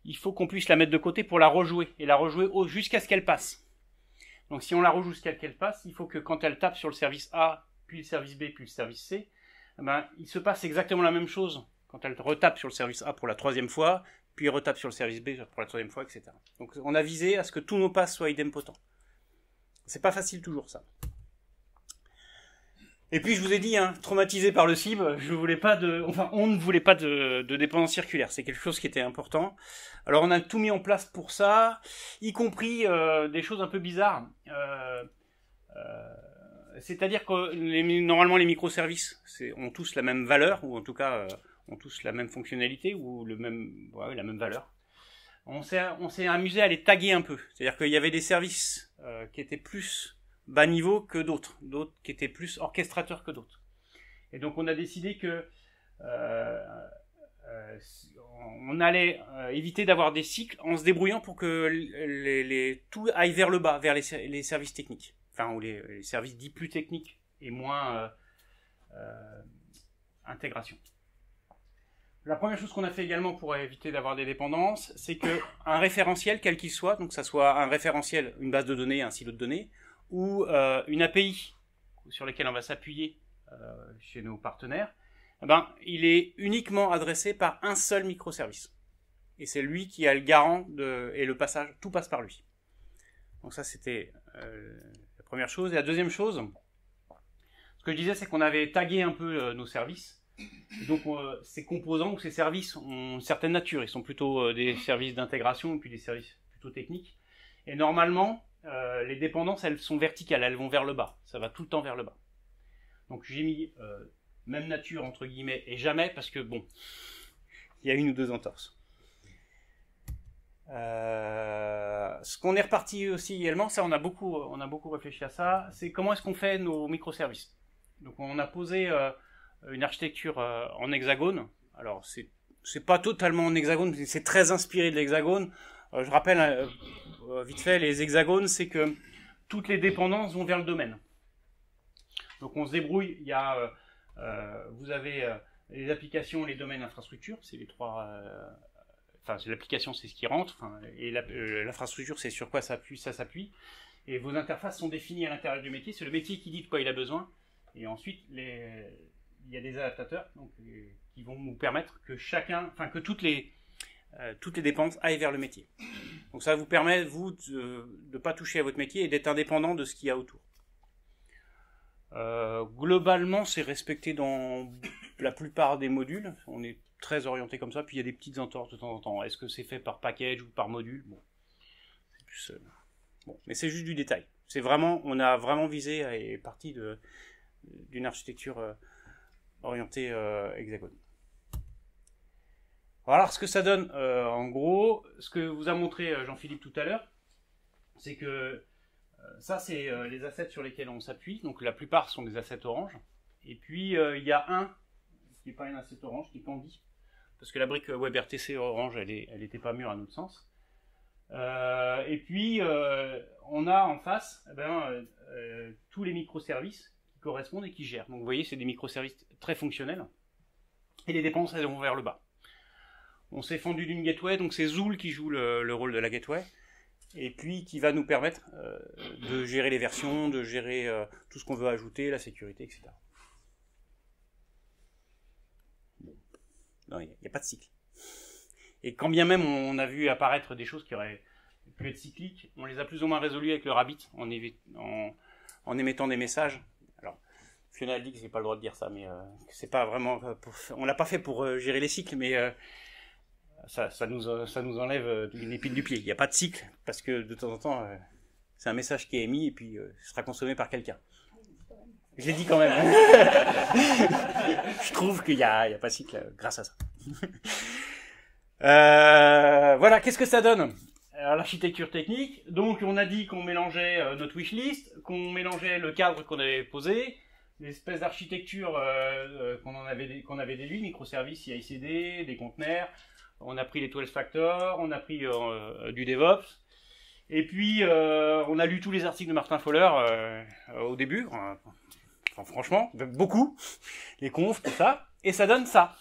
il faut qu'on puisse la mettre de côté pour la rejouer. Et la rejouer jusqu'à ce qu'elle passe. Donc si on la rejoue jusqu'à ce qu'elle passe, il faut que quand elle tape sur le service A, puis le service B, puis le service C, il se passe exactement la même chose quand elle retape sur le service A pour la 3e fois, puis retape sur le service B pour la 3e fois, etc. Donc on a visé à ce que tous nos passes soient idempotents. C'est pas facile toujours ça. Et puis je vous ai dit, traumatisé par le CIB, on ne voulait pas de dépendance circulaire. C'est quelque chose qui était important. Alors on a tout mis en place pour ça, y compris des choses un peu bizarres. C'est-à-dire que normalement les microservices ont tous la même valeur, ou en tout cas ont tous la même fonctionnalité, ou la même valeur. On s'est amusé à les taguer un peu. C'est-à-dire qu'il y avait des services qui étaient plus bas niveau que d'autres qui étaient plus orchestrateurs que d'autres. Et donc on a décidé que on allait éviter d'avoir des cycles en se débrouillant pour que tout aille vers le bas, vers les services techniques. Enfin, ou les services dits plus techniques et moins intégration. La première chose qu'on a fait également pour éviter d'avoir des dépendances, c'est qu'un référentiel, quel qu'il soit, donc que ça soit un référentiel, une base de données, un silo de données, ou une API sur laquelle on va s'appuyer chez nos partenaires, il est uniquement adressé par un seul microservice. Et c'est lui qui a le garant et le passage, tout passe par lui. Donc ça, c'était la première chose. Et la deuxième chose, ce que je disais, c'est qu'on avait tagué un peu nos services. Donc ces composants ou ces services ont une certaine nature. Ils sont plutôt des services d'intégration et puis des services plutôt techniques. Et normalement, les dépendances, elles sont verticales, elles vont vers le bas. Ça va tout le temps vers le bas. Donc j'ai mis même nature entre guillemets et jamais parce que bon, il y a une ou deux entorses. Ce qu'on est reparti aussi également, ça on a beaucoup réfléchi à ça, c'est comment est-ce qu'on fait nos microservices. Donc on a posé une architecture en hexagone. Alors c'est pas totalement en hexagone, mais c'est très inspiré de l'hexagone. Je rappelle vite fait, les hexagones, c'est que toutes les dépendances vont vers le domaine. Donc on se débrouille. Il y a, vous avez les applications, les domaines, infrastructures, c'est les trois. Enfin, l'application, c'est ce qui rentre, et l'infrastructure, c'est sur quoi ça s'appuie. Et vos interfaces sont définies à l'intérieur du métier. C'est le métier qui dit de quoi il a besoin. Et ensuite, il y a des adaptateurs qui vont nous permettre que toutes les dépenses aillent vers le métier. Donc ça vous permet, vous, de ne pas toucher à votre métier et d'être indépendant de ce qu'il y a autour. Globalement, c'est respecté dans la plupart des modules. On est très orienté comme ça, puis il y a des petites entorses de temps en temps. Est-ce que c'est fait par package ou par module? Bon, c'est plus... bon, mais c'est juste du détail. On a vraiment visé et parti d'une architecture orientée hexagone. Alors, ce que ça donne, en gros, ce que vous a montré Jean-Philippe tout à l'heure, c'est que ça, c'est les assets sur lesquels on s'appuie. Donc, la plupart sont des assets Orange. Et puis, il y a un qui n'est pas un asset Orange, qui est Candy. Parce que la brique WebRTC Orange, elle n'était pas mûre à notre sens. Et puis, on a en face tous les microservices qui correspondent et qui gèrent. Donc, vous voyez, c'est des microservices très fonctionnels. Et les dépenses, elles vont vers le bas. On s'est fendu d'une gateway, donc c'est Zool qui joue le rôle de la gateway. Et puis, qui va nous permettre de gérer les versions, de gérer tout ce qu'on veut ajouter, la sécurité, etc. Non, il n'y a pas de cycle. Et quand bien même on a vu apparaître des choses qui auraient pu être cycliques, on les a plus ou moins résolues avec le Rabbit en émettant des messages. Alors, Fiona a dit que j'ai pas le droit de dire ça, mais c'est pas vraiment. On l'a pas fait pour gérer les cycles, mais ça nous enlève une épine du pied. Il n'y a pas de cycle parce que de temps en temps, c'est un message qui est émis et puis sera consommé par quelqu'un. Je l'ai dit quand même. Je trouve qu'il n'y a pas de cycle grâce à ça. Voilà, qu'est-ce que ça donne? Alors, l'architecture technique. Donc, on a dit qu'on mélangeait notre wishlist, qu'on mélangeait le cadre qu'on avait posé, l'espèce d'architecture qu'on avait déduit, microservices, CI/CD, des conteneurs. On a pris les 12 factors, on a pris du DevOps. Et puis, on a lu tous les articles de Martin Fowler au début. Enfin, franchement, beaucoup, les confs, tout ça, et ça donne ça.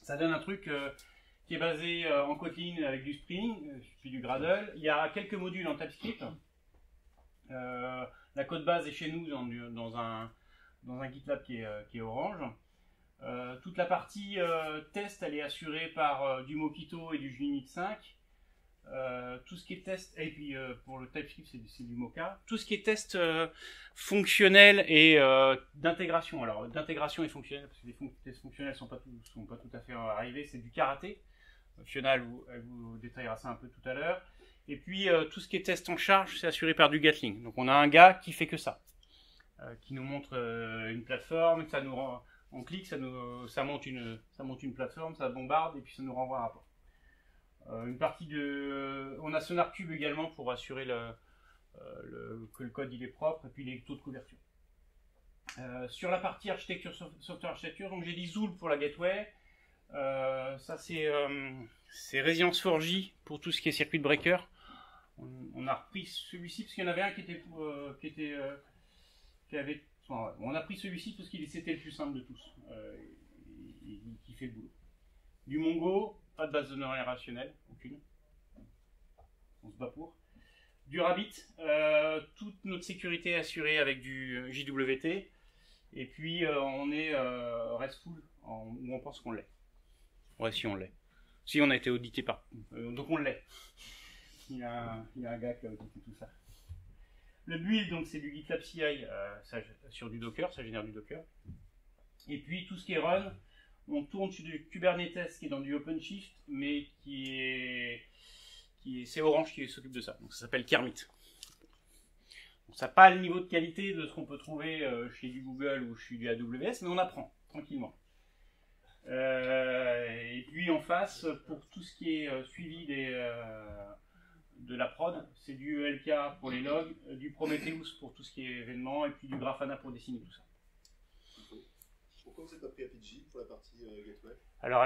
Ça donne un truc qui est basé en Kotlin avec du Spring, puis du Gradle. Il y a quelques modules en TypeScript. La code base est chez nous dans un GitLab qui est Orange. Toute la partie test, elle est assurée par du Mockito et du Unit 5. Tout ce qui est test, et puis pour le TypeScript c'est du Mocha. Tout ce qui est test fonctionnel et d'intégration. Alors d'intégration et fonctionnel, parce que les tests fonctionnels sont pas tout à fait arrivés, c'est du karaté. Fiona elle vous détaillera ça un peu tout à l'heure. Et puis tout ce qui est test en charge, c'est assuré par du Gatling. Donc on a un gars qui fait que ça, qui nous montre une plateforme, ça nous rend, on clique, ça monte une plateforme, ça bombarde et puis ça nous renvoie un rapport. Une partie on a SonarCube également pour assurer que le code il est propre et puis les taux de couverture. Sur la partie architecture, software architecture, donc j'ai dit Zool pour la gateway. Ça c'est Resilience 4J pour tout ce qui est circuit breaker. On a repris celui-ci parce qu'il y en avait un on a pris celui-ci parce qu'il c'était le plus simple de tous, qui fait le boulot. Du Mongo. Pas de base de données relationnelle, aucune. On se bat pour. Du Rabbit, toute notre sécurité est assurée avec du JWT. Et puis on est RESTful, où on pense qu'on l'est. Ouais, si on l'est. Si on a été audité par. Donc on l'est. Il y a un gars qui a audité tout ça. Le build, donc c'est du GitLab CI sur du Docker, ça génère du Docker. Et puis tout ce qui est run. On tourne sur du Kubernetes qui est dans du OpenShift, mais c'est Orange qui s'occupe de ça. Donc ça s'appelle Kermit. Donc, ça n'a pas le niveau de qualité de ce qu'on peut trouver chez du Google ou chez du AWS, mais on apprend tranquillement. Et puis en face, pour tout ce qui est suivi de la prod, c'est du ELK pour les logs, du Prometheus pour tout ce qui est événements, et puis du Grafana pour dessiner tout ça. Pourquoi vous n'avez pas pris APG pour la partie gateway? Alors,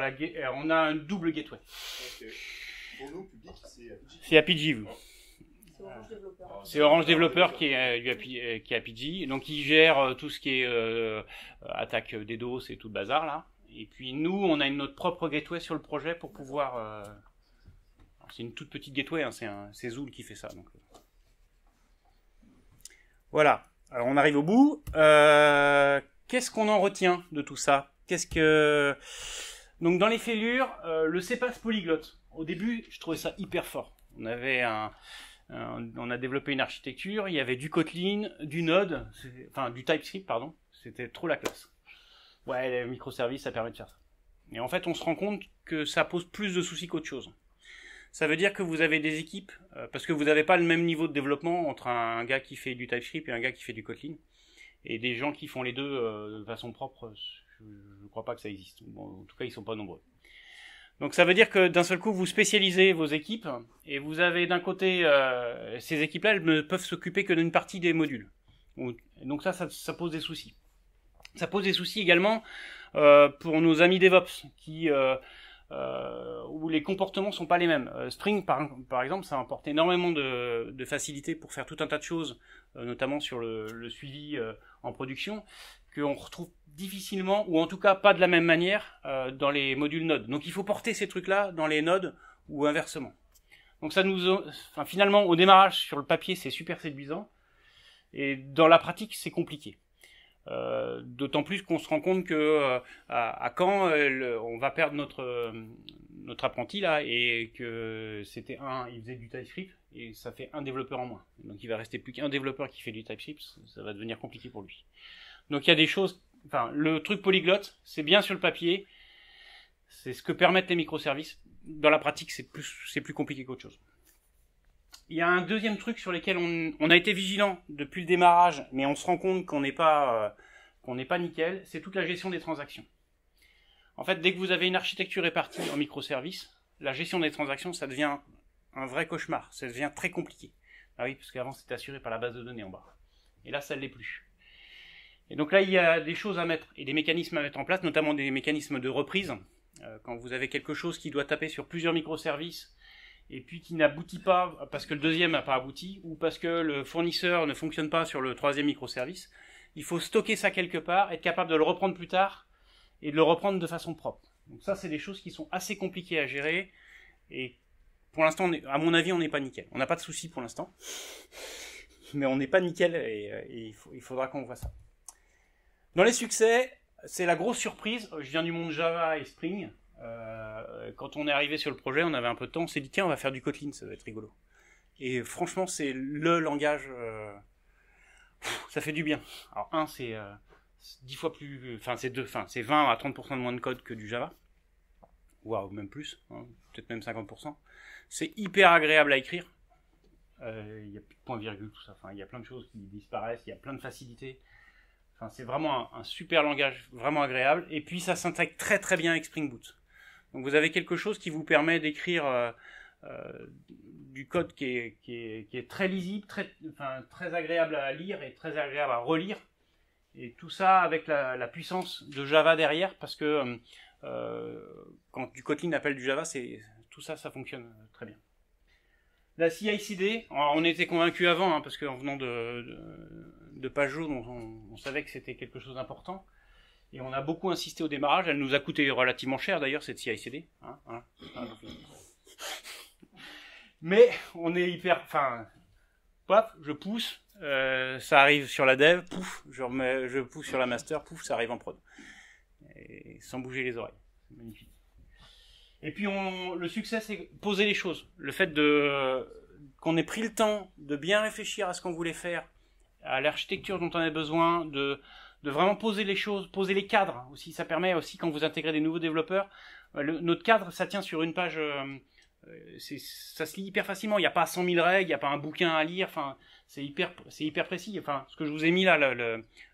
on a un double gateway. Ok. Pour nous, public, c'est APG. C'est APG, vous. C'est Orange Développeur. C'est Orange Développeur qui est APG. Donc, il gère tout ce qui est attaque DDoS et tout le bazar, là. Et puis, nous, on a notre propre gateway sur le projet pour pouvoir... c'est une toute petite gateway, hein, c'est Zool qui fait ça. Donc. Voilà. Alors, on arrive au bout. Qu'est-ce qu'on en retient de tout ça? Donc dans les fêlures, le CPAS polyglotte. Au début, je trouvais ça hyper fort. On a développé une architecture, il y avait du Kotlin, du Node, du TypeScript, pardon. C'était trop la classe. Ouais, les microservices, ça permet de faire ça. Et en fait, on se rend compte que ça pose plus de soucis qu'autre chose. Ça veut dire que vous avez des équipes, parce que vous n'avez pas le même niveau de développement entre un gars qui fait du TypeScript et un gars qui fait du Kotlin. Et des gens qui font les deux de façon propre, je ne crois pas que ça existe. Bon, en tout cas, ils sont pas nombreux. Donc ça veut dire que d'un seul coup, vous spécialisez vos équipes, et vous avez d'un côté, ces équipes-là, elles ne peuvent s'occuper que d'une partie des modules. Donc ça pose des soucis. Ça pose des soucis également pour nos amis DevOps, où les comportements sont pas les mêmes. Spring, par exemple, ça apporte énormément de facilité pour faire tout un tas de choses, notamment sur le suivi en production, qu'on retrouve difficilement, ou en tout cas pas de la même manière, dans les modules Node. Donc il faut porter ces trucs-là dans les Nodes, ou inversement. Donc finalement, au démarrage, sur le papier, c'est super séduisant, et dans la pratique, c'est compliqué. D'autant plus qu'on se rend compte que à Caen, on va perdre notre apprenti là, et que il faisait du TypeScript, et ça fait un développeur en moins. Donc il va rester plus qu'un développeur qui fait du TypeScript, ça va devenir compliqué pour lui. Donc il y a des choses, le truc polyglotte, c'est bien sur le papier, c'est ce que permettent les microservices. Dans la pratique, c'est plus compliqué qu'autre chose. Il y a un deuxième truc sur lequel on a été vigilant depuis le démarrage, mais on se rend compte qu'on n'est pas nickel, c'est toute la gestion des transactions. En fait, dès que vous avez une architecture répartie en microservices, la gestion des transactions, ça devient un vrai cauchemar, ça devient très compliqué. Ah oui, parce qu'avant c'était assuré par la base de données en bas. Et là, ça ne l'est plus. Et donc là, il y a des choses à mettre, et des mécanismes à mettre en place, notamment des mécanismes de reprise. Quand vous avez quelque chose qui doit taper sur plusieurs microservices, et puis qui n'aboutit pas parce que le deuxième n'a pas abouti, ou parce que le fournisseur ne fonctionne pas sur le troisième microservice, il faut stocker ça quelque part, être capable de le reprendre plus tard, et de le reprendre de façon propre. Donc ça, c'est des choses qui sont assez compliquées à gérer, et pour l'instant, à mon avis, on n'est pas nickel. On n'a pas de soucis pour l'instant, mais on n'est pas nickel, et il faudra qu'on voit ça. Dans les succès, c'est la grosse surprise. Je viens du monde Java et Spring. Quand on est arrivé sur le projet, on avait un peu de temps, on s'est dit tiens, on va faire du Kotlin, ça va être rigolo. Et franchement, c'est le langage, ça fait du bien. Alors c'est 10 fois plus, c'est 20 à 30% de moins de code que du Java, voire même plus, hein, peut-être même 50%. C'est hyper agréable à écrire. Il y a plus de point virgule, tout ça. Il y a plein de choses qui disparaissent, il y a plein de facilités. C'est vraiment un super langage, vraiment agréable. Et puis ça s'intègre très très bien avec Spring Boot. Donc vous avez quelque chose qui vous permet d'écrire du code qui est très lisible, très agréable à lire et très agréable à relire. Et tout ça avec la puissance de Java derrière, parce que quand du Kotlin appelle du Java, tout ça fonctionne très bien. La CI/CD, on était convaincus avant, parce qu'en venant de Pajot, on savait que c'était quelque chose d'important. Et on a beaucoup insisté au démarrage. Elle nous a coûté relativement cher d'ailleurs, cette CI/CD. Mais on est hyper... je pousse, ça arrive sur la dev, pouf, je pousse sur la master, pouf, ça arrive en prod. Et sans bouger les oreilles. C'est magnifique. Et puis le succès, c'est poser les choses. Le fait qu'on ait pris le temps de bien réfléchir à ce qu'on voulait faire, à l'architecture dont on a besoin, de vraiment poser les choses, poser les cadres aussi. Ça permet aussi, quand vous intégrez des nouveaux développeurs, notre cadre, ça tient sur une page, ça se lit hyper facilement. Il n'y a pas 100 000 règles, il n'y a pas un bouquin à lire. C'est hyper précis. Ce que je vous ai mis là,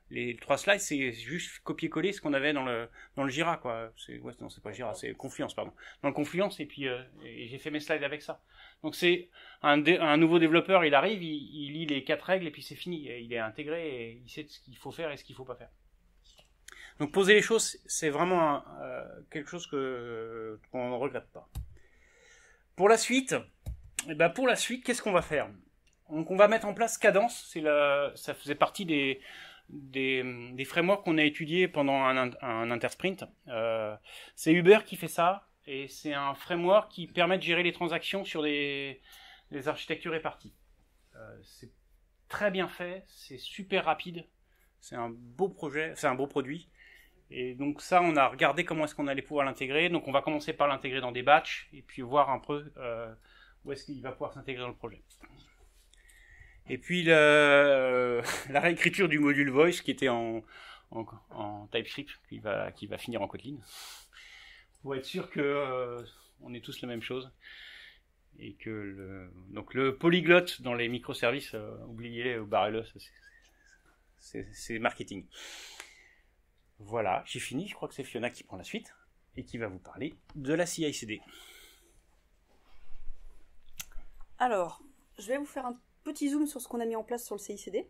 les 3 slides, c'est juste copier-coller ce qu'on avait dans le Jira, quoi. Non, c'est pas Jira, c'est Confluence, pardon. Dans le Confluence, et puis et j'ai fait mes slides avec ça. Donc c'est un nouveau développeur, il arrive, il lit les 4 règles et puis c'est fini. Il est intégré et il sait ce qu'il faut faire et ce qu'il faut pas faire. Donc poser les choses, c'est vraiment quelque chose qu'on ne regrette pas. Pour la suite, qu'est-ce qu'on va faire? Donc on va mettre en place Cadence. Ça faisait partie des frameworks qu'on a étudiés pendant un intersprint. C'est Uber qui fait ça, et c'est un framework qui permet de gérer les transactions sur les architectures réparties. C'est très bien fait, c'est super rapide, c'est un beau projet, c'est un beau produit. Et donc ça, on a regardé comment est-ce qu'on allait pouvoir l'intégrer. Donc on va commencer par l'intégrer dans des batchs, et puis voir un peu où est-ce qu'il va pouvoir s'intégrer dans le projet. Et puis la réécriture du module voice qui était en TypeScript, qui va finir en Kotlin, pour être sûr que on est tous la même chose, et que donc le polyglotte dans les microservices, oubliez-le, barrez-le, c'est marketing. Voilà, j'ai fini. Je crois que c'est Fiona qui prend la suite et qui va vous parler de la CI/CD. Alors, je vais vous faire un petit zoom sur ce qu'on a mis en place sur le CICD.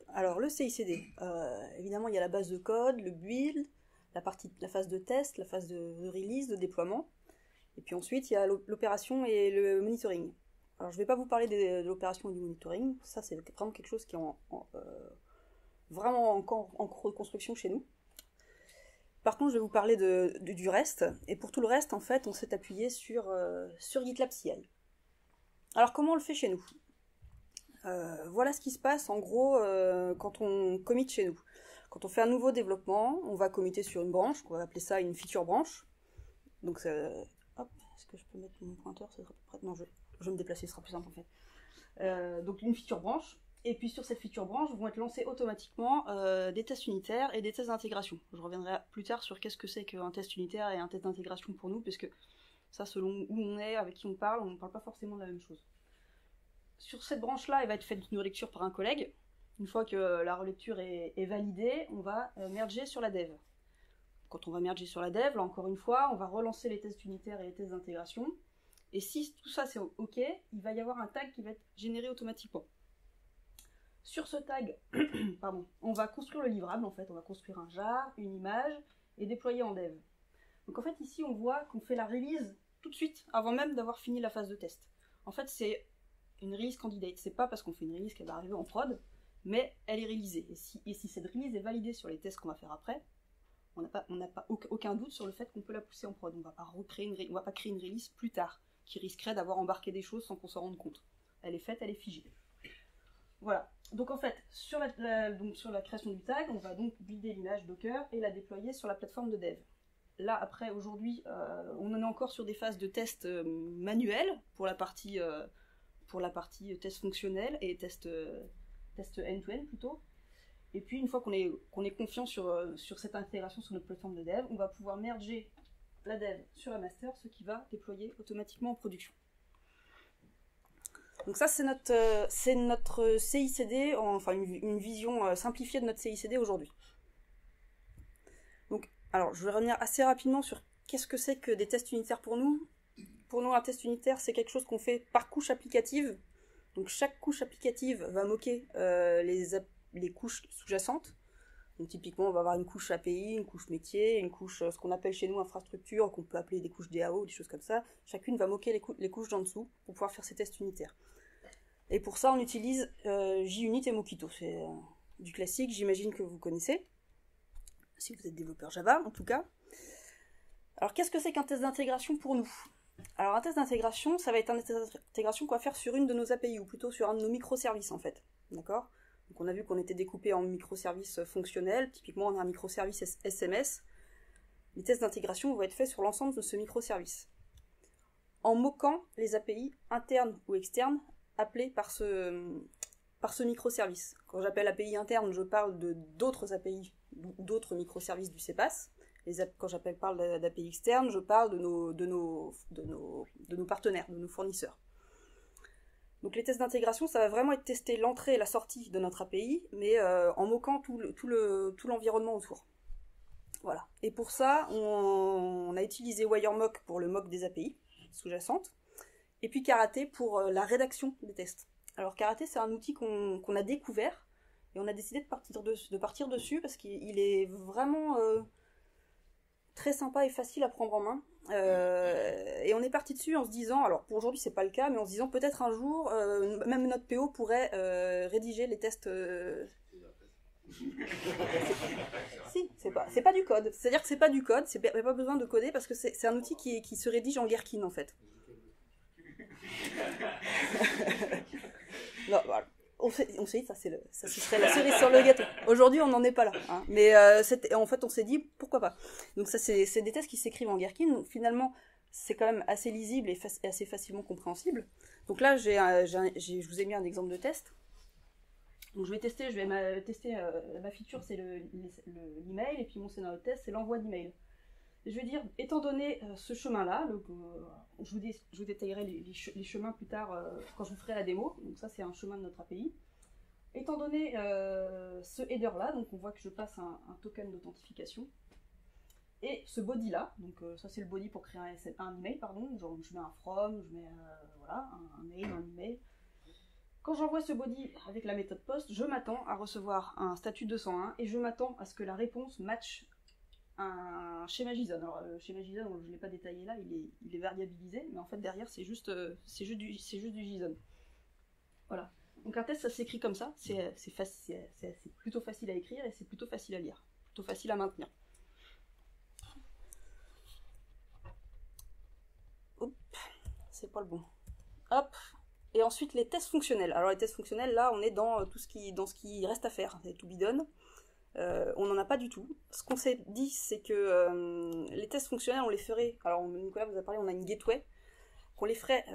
Alors, le CICD, évidemment, il y a la base de code, le build, la phase de test, la phase de release, de déploiement. Et puis ensuite, il y a l'opération et le monitoring. Alors, je ne vais pas vous parler de l'opération et du monitoring. Ça, c'est vraiment quelque chose qui est vraiment encore en cours de construction chez nous. Par contre, je vais vous parler du reste. Et pour tout le reste, en fait, on s'est appuyé sur GitLab CI. Alors, comment on le fait chez nous ? Voilà ce qui se passe, en gros, quand on commit chez nous. Quand on fait un nouveau développement, on va committer sur une branche, on va appeler ça une feature branch. Donc, hop, est-ce que je peux mettre mon pointeur ? Ça sera prêt. Non, je vais me déplacer, ce sera plus simple en fait. Donc, une feature branch. Et puis sur cette feature branch vont être lancés automatiquement des tests unitaires et des tests d'intégration. Je reviendrai plus tard sur qu'est-ce que c'est qu'un test unitaire et un test d'intégration pour nous, parce que ça, selon où on est, avec qui on ne parle pas forcément de la même chose. Sur cette branche-là, il va être faite une relecture par un collègue. Une fois que la relecture est validée, on va merger sur la dev. Quand on va merger sur la dev, là encore une fois, on va relancer les tests unitaires et les tests d'intégration. Et si tout ça c'est OK, il va y avoir un tag qui va être généré automatiquement. Sur ce tag, pardon, on va construire le livrable, en fait, on va construire un jar, une image, et déployer en dev. Donc en fait, ici, on voit qu'on fait la release tout de suite, avant même d'avoir fini la phase de test. En fait, c'est une release candidate. C'est pas parce qu'on fait une release qu'elle va arriver en prod, mais elle est réalisée. Et si cette release est validée sur les tests qu'on va faire après, on n'a pas aucun doute sur le fait qu'on peut la pousser en prod. On va pas créer une release plus tard, qui risquerait d'avoir embarqué des choses sans qu'on s'en rende compte. Elle est faite, elle est figée. Voilà, donc en fait, sur la création du tag, on va donc builder l'image Docker et la déployer sur la plateforme de dev. Là, après, aujourd'hui, on en est encore sur des phases de test manuels pour la partie test fonctionnel et test end-to-end plutôt. Et puis, une fois qu'on est confiant sur cette intégration sur notre plateforme de dev, on va pouvoir merger la dev sur la master, ce qui va déployer automatiquement en production. Donc ça, c'est notre CICD, enfin une vision simplifiée de notre CICD aujourd'hui. Donc, alors, je vais revenir assez rapidement sur qu'est-ce que c'est que des tests unitaires pour nous. Pour nous, un test unitaire, c'est quelque chose qu'on fait par couche applicative. Donc, chaque couche applicative va moquer les couches sous-jacentes. Donc, typiquement, on va avoir une couche API, une couche métier, une couche, ce qu'on appelle chez nous infrastructure, qu'on peut appeler des couches DAO, des choses comme ça. Chacune va moquer les couches d'en dessous pour pouvoir faire ces tests unitaires. Et pour ça, on utilise JUnit et Mockito. C'est du classique, j'imagine que vous connaissez. Si vous êtes développeur Java, en tout cas. Alors, qu'est-ce que c'est qu'un test d'intégration pour nous ? Alors, un test d'intégration, ça va être un test d'intégration qu'on va faire sur une de nos API, ou plutôt sur un de nos microservices, en fait. D'accord ? Donc, on a vu qu'on était découpé en microservices fonctionnels. Typiquement, on a un microservice SMS. Les tests d'intégration vont être faits sur l'ensemble de ce microservice, en moquant les API internes ou externes appelées par ce microservice. Quand j'appelle API interne, je parle d'autres API ou d'autres microservices du CPaaS. Quand parle d'API externe, je parle de nos partenaires, de nos fournisseurs. Donc les tests d'intégration, ça va vraiment être tester l'entrée et la sortie de notre API, mais en moquant tout l'environnement autour. Voilà. Et pour ça, on a utilisé WireMock pour le mock des API sous-jacentes, et puis Karate pour la rédaction des tests. Alors Karate, c'est un outil qu'on a découvert, et on a décidé de partir dessus, parce qu'il est vraiment très sympa et facile à prendre en main. Et on est parti dessus en se disant, alors pour aujourd'hui c'est pas le cas, mais en se disant peut-être un jour, même notre PO pourrait rédiger les tests. Si, c'est pas du code. C'est-à-dire que c'est pas du code, il n'y a pas besoin de coder parce que c'est un outil qui se rédige en Gherkin en fait. Non, voilà. On s'est dit, ça serait la cerise sur le gâteau. Aujourd'hui, on n'en est pas là. Hein. Mais en fait, on s'est dit, pourquoi pas. Donc ça, c'est des tests qui s'écrivent en Gherkin. Donc finalement, c'est quand même assez lisible et assez facilement compréhensible. Donc là, je vous ai mis un exemple de test. Donc je vais tester ma feature, c'est l'email, et puis mon scénario de test, c'est l'envoi d'email. Je vais dire, étant donné ce chemin-là, je vous détaillerai les chemins plus tard quand je vous ferai la démo. Donc ça, c'est un chemin de notre API. Étant donné ce header là, donc on voit que je passe un token d'authentification, et ce body là, donc ça c'est le body pour créer un email, pardon, genre je mets un from, je mets voilà, un mail, un email. Quand j'envoie ce body avec la méthode post, je m'attends à recevoir un statut 201 et je m'attends à ce que la réponse matche un schéma JSON. Alors le schéma JSON, je ne l'ai pas détaillé là, il est variabilisé, mais en fait derrière c'est juste du JSON. Voilà. Donc un test ça s'écrit comme ça, c'est plutôt facile à écrire et c'est plutôt facile à lire, plutôt facile à maintenir. Hop, c'est pas le bon. Hop. Et ensuite les tests fonctionnels. Alors les tests fonctionnels, là on est dans ce qui reste à faire, c'est tout bidonne. On n'en a pas du tout. Ce qu'on s'est dit, c'est que les tests fonctionnels, on les ferait. Alors Nicolas vous a parlé, on a une gateway, qu'on les ferait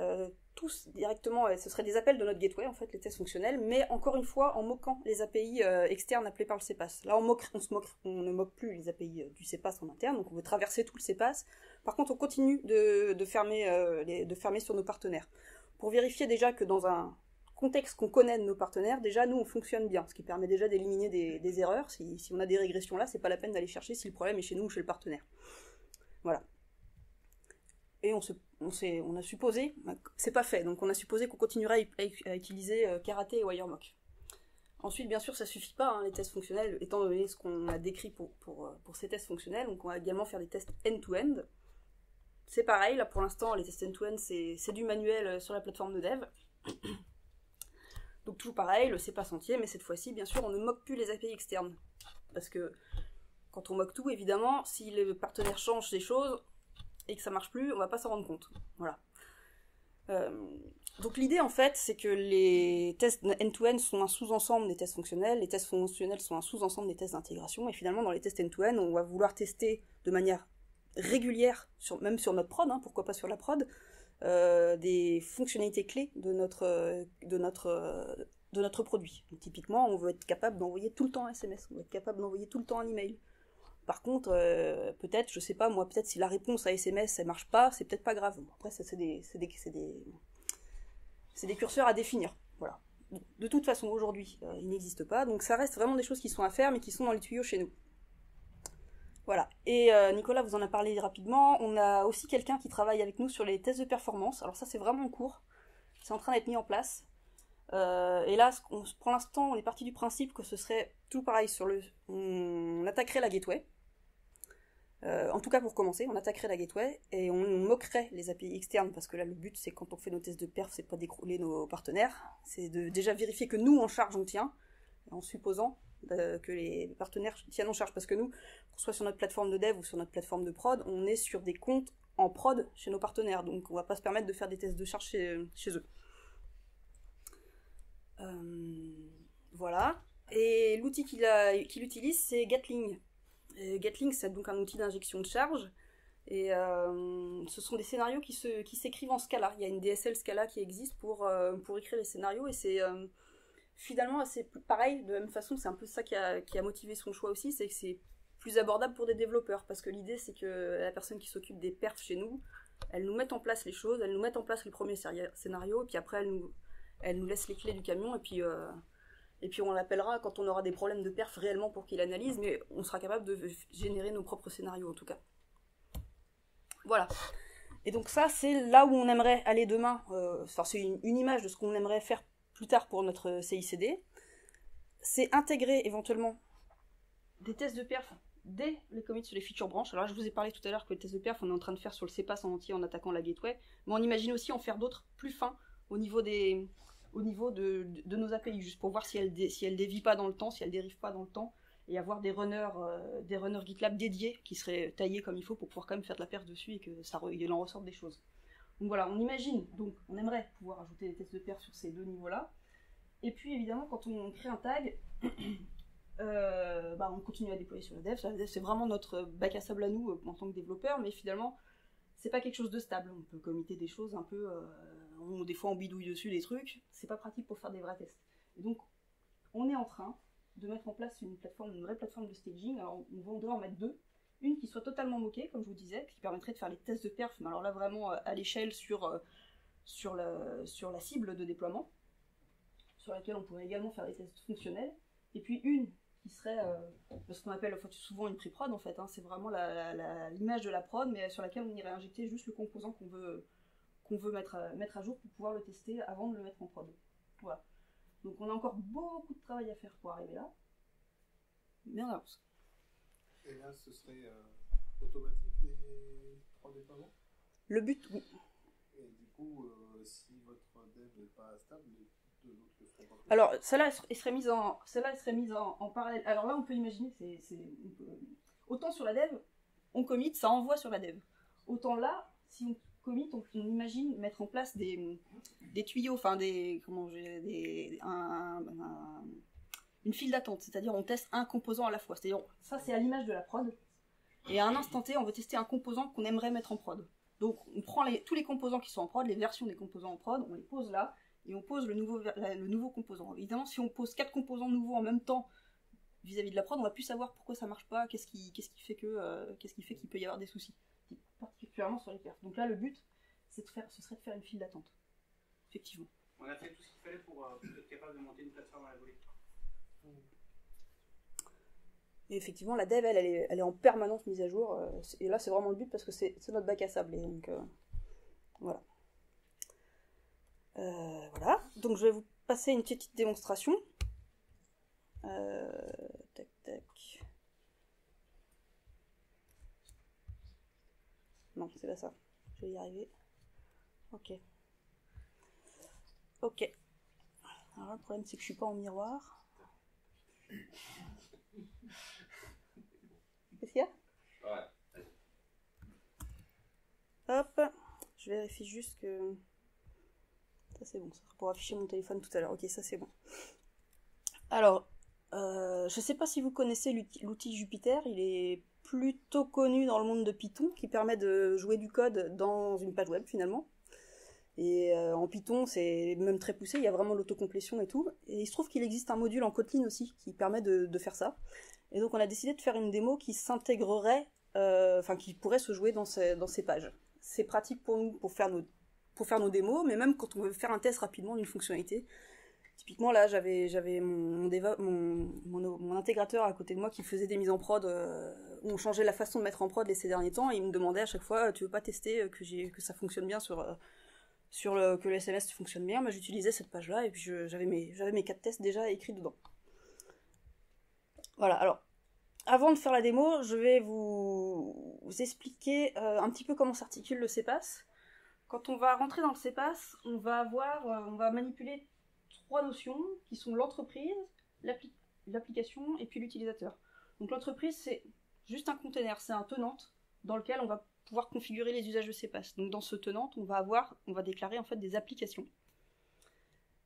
tous directement. Ce seraient des appels de notre gateway en fait, les tests fonctionnels, mais encore une fois en moquant les API externes appelées par le CPaaS. Là on ne moque plus les API du CPaaS en interne, donc on veut traverser tout le CPaaS. Par contre on continue de fermer sur nos partenaires. Pour vérifier déjà que dans un contexte qu'on connaît de nos partenaires, déjà nous on fonctionne bien, ce qui permet déjà d'éliminer des erreurs. Si on a des régressions là, c'est pas la peine d'aller chercher si le problème est chez nous ou chez le partenaire. Voilà. Et on a supposé, c'est pas fait, donc on a supposé qu'on continuerait à utiliser Karate et Wiremock. Ensuite, bien sûr, ça suffit pas, hein, les tests fonctionnels, étant donné ce qu'on a décrit pour ces tests fonctionnels, donc on va également faire des tests end-to-end. C'est pareil, là pour l'instant, les tests end-to-end, c'est du manuel sur la plateforme de dev. Donc toujours pareil, le CPaaS entier, mais cette fois-ci, bien sûr, on ne moque plus les API externes. Parce que quand on moque tout, évidemment, si les partenaires changent des choses et que ça marche plus, on va pas s'en rendre compte. Voilà. Donc l'idée, en fait, c'est que les tests end-to-end sont un sous-ensemble des tests fonctionnels, les tests fonctionnels sont un sous-ensemble des tests d'intégration, et finalement, dans les tests end-to-end, on va vouloir tester de manière régulière, même sur notre prod, hein, pourquoi pas sur la prod, des fonctionnalités clés de notre produit. Donc, typiquement, on veut être capable d'envoyer tout le temps un SMS, on veut être capable d'envoyer tout le temps un email. Par contre, peut-être, je sais pas, moi, peut-être si la réponse à SMS, elle marche pas, c'est peut-être pas grave. Après, ça, c'est des curseurs à définir. Voilà. De toute façon, aujourd'hui, il n'existe pas, donc ça reste vraiment des choses qui sont à faire, mais qui sont dans les tuyaux chez nous. Voilà. Et Nicolas vous en a parlé rapidement. On a aussi quelqu'un qui travaille avec nous sur les tests de performance. Alors ça, c'est vraiment en cours. C'est en train d'être mis en place. Et là, pour l'instant, on est parti du principe que ce serait tout pareil on attaquerait la gateway. En tout cas, pour commencer, on attaquerait la gateway et on moquerait les API externes parce que là, le but, c'est quand on fait nos tests de perf, c'est pas d'écrouler nos partenaires. C'est de déjà vérifier que nous, en charge, on tient, en supposant que les partenaires tiennent en charge, parce que nous, qu'on soit sur notre plateforme de dev ou sur notre plateforme de prod, on est sur des comptes en prod chez nos partenaires, donc on va pas se permettre de faire des tests de charge chez eux. Voilà. Et l'outil qu'il utilise, c'est Gatling. Gatling, c'est donc un outil d'injection de charge, et ce sont des scénarios qui s'écrivent en Scala. Il y a une DSL Scala qui existe pour écrire les scénarios, et c'est finalement assez pareil, de la même façon, c'est un peu ça qui a motivé son choix aussi, c'est que c'est plus abordable pour des développeurs, parce que l'idée c'est que la personne qui s'occupe des perfs chez nous, elle nous met en place les choses, elle nous met en place les premiers scénarios, et puis après elle nous laisse les clés du camion, et puis on l'appellera quand on aura des problèmes de perf réellement pour qu'il analyse, mais on sera capable de générer nos propres scénarios en tout cas. Voilà. Et donc ça, c'est là où on aimerait aller demain, c'est une image de ce qu'on aimerait faire plus tard pour notre CICD, c'est intégrer éventuellement des tests de perf dès les commits sur les feature branches. Alors là, je vous ai parlé tout à l'heure que les tests de perf, on est en train de faire sur le CPaaS en entier en attaquant la gateway, mais on imagine aussi en faire d'autres plus fins au niveau de nos API, juste pour voir si elles dévient pas dans le temps, si elles dérivent pas dans le temps, et avoir des runners GitLab dédiés qui seraient taillés comme il faut pour pouvoir quand même faire de la perf dessus et que il en ressorte des choses. Donc voilà, on imagine, donc on aimerait pouvoir ajouter des tests de perf sur ces deux niveaux-là. Et puis évidemment, quand on crée un tag, on continue à déployer sur le dev. Le dev, c'est vraiment notre bac à sable à nous en tant que développeur, mais finalement, c'est pas quelque chose de stable. On peut committer des choses un peu, des fois on bidouille dessus des trucs, c'est pas pratique pour faire des vrais tests. Et donc, on est en train de mettre en place une vraie plateforme de staging. Alors on doit en mettre deux. Une qui soit totalement moquée, comme je vous disais, qui permettrait de faire les tests de perf, mais alors là vraiment à l'échelle sur la cible de déploiement, sur laquelle on pourrait également faire des tests fonctionnels, et puis une qui serait ce qu'on appelle souvent une pré-prod en fait, hein, c'est vraiment l'image de la prod, mais sur laquelle on irait injecter juste le composant qu'on veut mettre à jour pour pouvoir le tester avant de le mettre en prod. Voilà. Donc on a encore beaucoup de travail à faire pour arriver là, mais on avance. Et là, ce serait automatique les 3 déploiements? Le but, oui. Et du coup, si votre dev n'est pas stable, de l'autre le ferait pas. Alors, celle-là, elle serait mise en parallèle. Alors là, on peut imaginer, autant sur la dev, on commit, ça envoie sur la dev. Autant là, si on commit, on imagine mettre en place des tuyaux, enfin une file d'attente, c'est-à-dire on teste un composant à la fois. C'est-à-dire, ça c'est à l'image de la prod, et à un instant T, on veut tester un composant qu'on aimerait mettre en prod. Donc on prend tous les composants qui sont en prod, les versions des composants en prod, on les pose là, et on pose le nouveau composant. Évidemment, si on pose 4 composants nouveaux en même temps vis-à-vis de la prod, on va plus savoir pourquoi ça marche pas, qu'est-ce qui fait qu'il peut y avoir des soucis, particulièrement sur les perfs. Donc là, le but, ce serait de faire une file d'attente. Effectivement. On a fait tout ce qu'il fallait pour être capable de monter une plateforme à la volée. Et effectivement, la dev, elle est en permanence mise à jour. Et là, c'est vraiment le but parce que c'est notre bac à sable. Et donc, voilà. Voilà. Donc, je vais vous passer une petite démonstration. Tac, tac. Non, c'est pas ça. Je vais y arriver. Ok. Ok. Alors, le problème, c'est que je suis pas en miroir. Qu'est-ce qu'il y a? Ouais. Hop, je vérifie juste que... Ça c'est bon, ça sera pour afficher mon téléphone tout à l'heure. Ok, ça c'est bon. Alors, je sais pas si vous connaissez l'outil Jupyter, il est plutôt connu dans le monde de Python, qui permet de jouer du code dans une page web finalement. Et en Python, c'est même très poussé, il y a vraiment l'autocomplétion et tout. Et il se trouve qu'il existe un module en Kotlin aussi qui permet de faire ça. Et donc on a décidé de faire une démo qui s'intégrerait, qui pourrait se jouer dans ces pages. C'est pratique pour nous pour faire nos démos, mais même quand on veut faire un test rapidement d'une fonctionnalité. Typiquement là, j'avais mon intégrateur à côté de moi qui faisait des mises en prod, où on changeait la façon de mettre en prod ces derniers temps, et il me demandait à chaque fois, tu veux pas tester que ça fonctionne bien que le SMS fonctionne bien? Moi j'utilisais cette page-là, et puis j'avais mes 4 tests déjà écrits dedans. Voilà, alors, avant de faire la démo, je vais vous expliquer un petit peu comment s'articule le CPAS. Quand on va rentrer dans le CPAS, on va manipuler 3 notions qui sont l'entreprise, l'application et puis l'utilisateur. Donc l'entreprise, c'est juste un container, c'est un tenant dans lequel on va pouvoir configurer les usages de CPAS. Donc dans ce tenant, on va déclarer en fait des applications.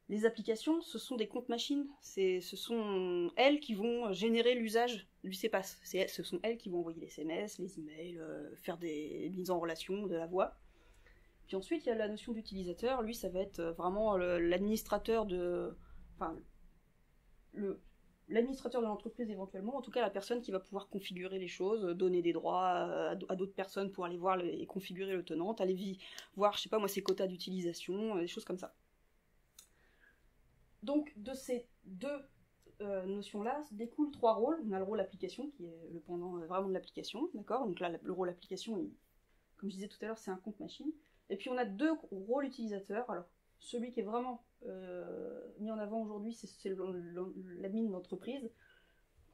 Les applications, ce sont des comptes machines, ce sont elles qui vont générer l'usage du CPAS. Ce sont elles qui vont envoyer les SMS, les emails, faire des mises en relation, de la voix. Puis ensuite, il y a la notion d'utilisateur. Lui, ça va être vraiment l'administrateur l'administrateur de l'entreprise éventuellement, en tout cas la personne qui va pouvoir configurer les choses, donner des droits à d'autres personnes pour aller voir et configurer le tenant, aller voir, je sais pas moi, ses quotas d'utilisation, des choses comme ça. Donc de ces deux notions-là découlent 3 rôles. On a le rôle application, qui est le pendant vraiment de l'application, d'accord? Donc là, le rôle application, comme je disais tout à l'heure, c'est un compte machine. Et puis on a 2 rôles utilisateurs. Alors, celui qui est vraiment mis en avant aujourd'hui, c'est l'admin d'entreprise.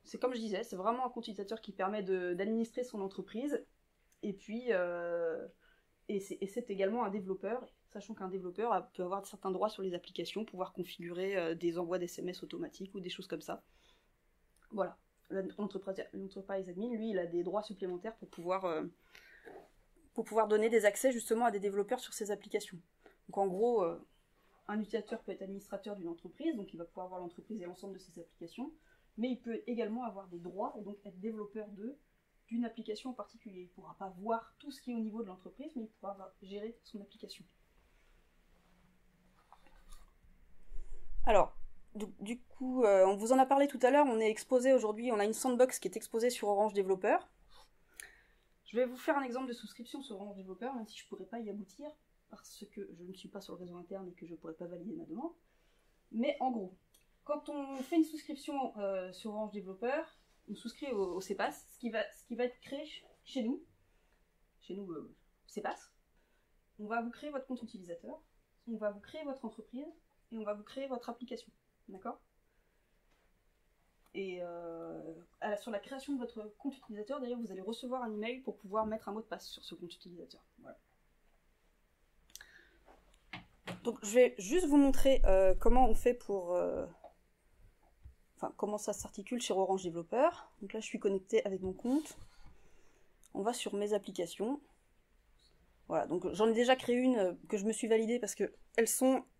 C'est comme je disais, c'est vraiment un compte utilisateur qui permet d'administrer son entreprise. Et puis, c'est également un développeur, sachant qu'un développeur peut avoir certains droits sur les applications, pouvoir configurer des envois d'SMS automatiques ou des choses comme ça. Voilà. L'enterprise admin, lui, il a des droits supplémentaires pour pouvoir donner des accès justement à des développeurs sur ces applications. Donc en gros, un utilisateur peut être administrateur d'une entreprise, donc il va pouvoir voir l'entreprise et l'ensemble de ses applications, mais il peut également avoir des droits et donc être développeur d'une application en particulier. Il ne pourra pas voir tout ce qui est au niveau de l'entreprise, mais il pourra gérer son application. Alors, du coup, on vous en a parlé tout à l'heure, on est exposé aujourd'hui, on a une sandbox qui est exposée sur Orange Developer. Je vais vous faire un exemple de souscription sur Orange Developer, même si je ne pourrais pas y aboutir, parce que je ne suis pas sur le réseau interne et que je ne pourrais pas valider ma demande. Mais en gros, quand on fait une souscription sur Orange Développeur, on souscrit au CPaaS, ce qui va être créé chez nous CPaaS, on va vous créer votre compte utilisateur, on va vous créer votre entreprise et on va vous créer votre application. D'accord ? Et sur la création de votre compte utilisateur, d'ailleurs, vous allez recevoir un email pour pouvoir mettre un mot de passe sur ce compte utilisateur. Voilà. Donc, je vais juste vous montrer comment on fait pour... comment ça s'articule chez Orange Développeur. Donc là, je suis connectée avec mon compte. On va sur mes applications. Voilà, donc j'en ai déjà créé une que je me suis validée parce que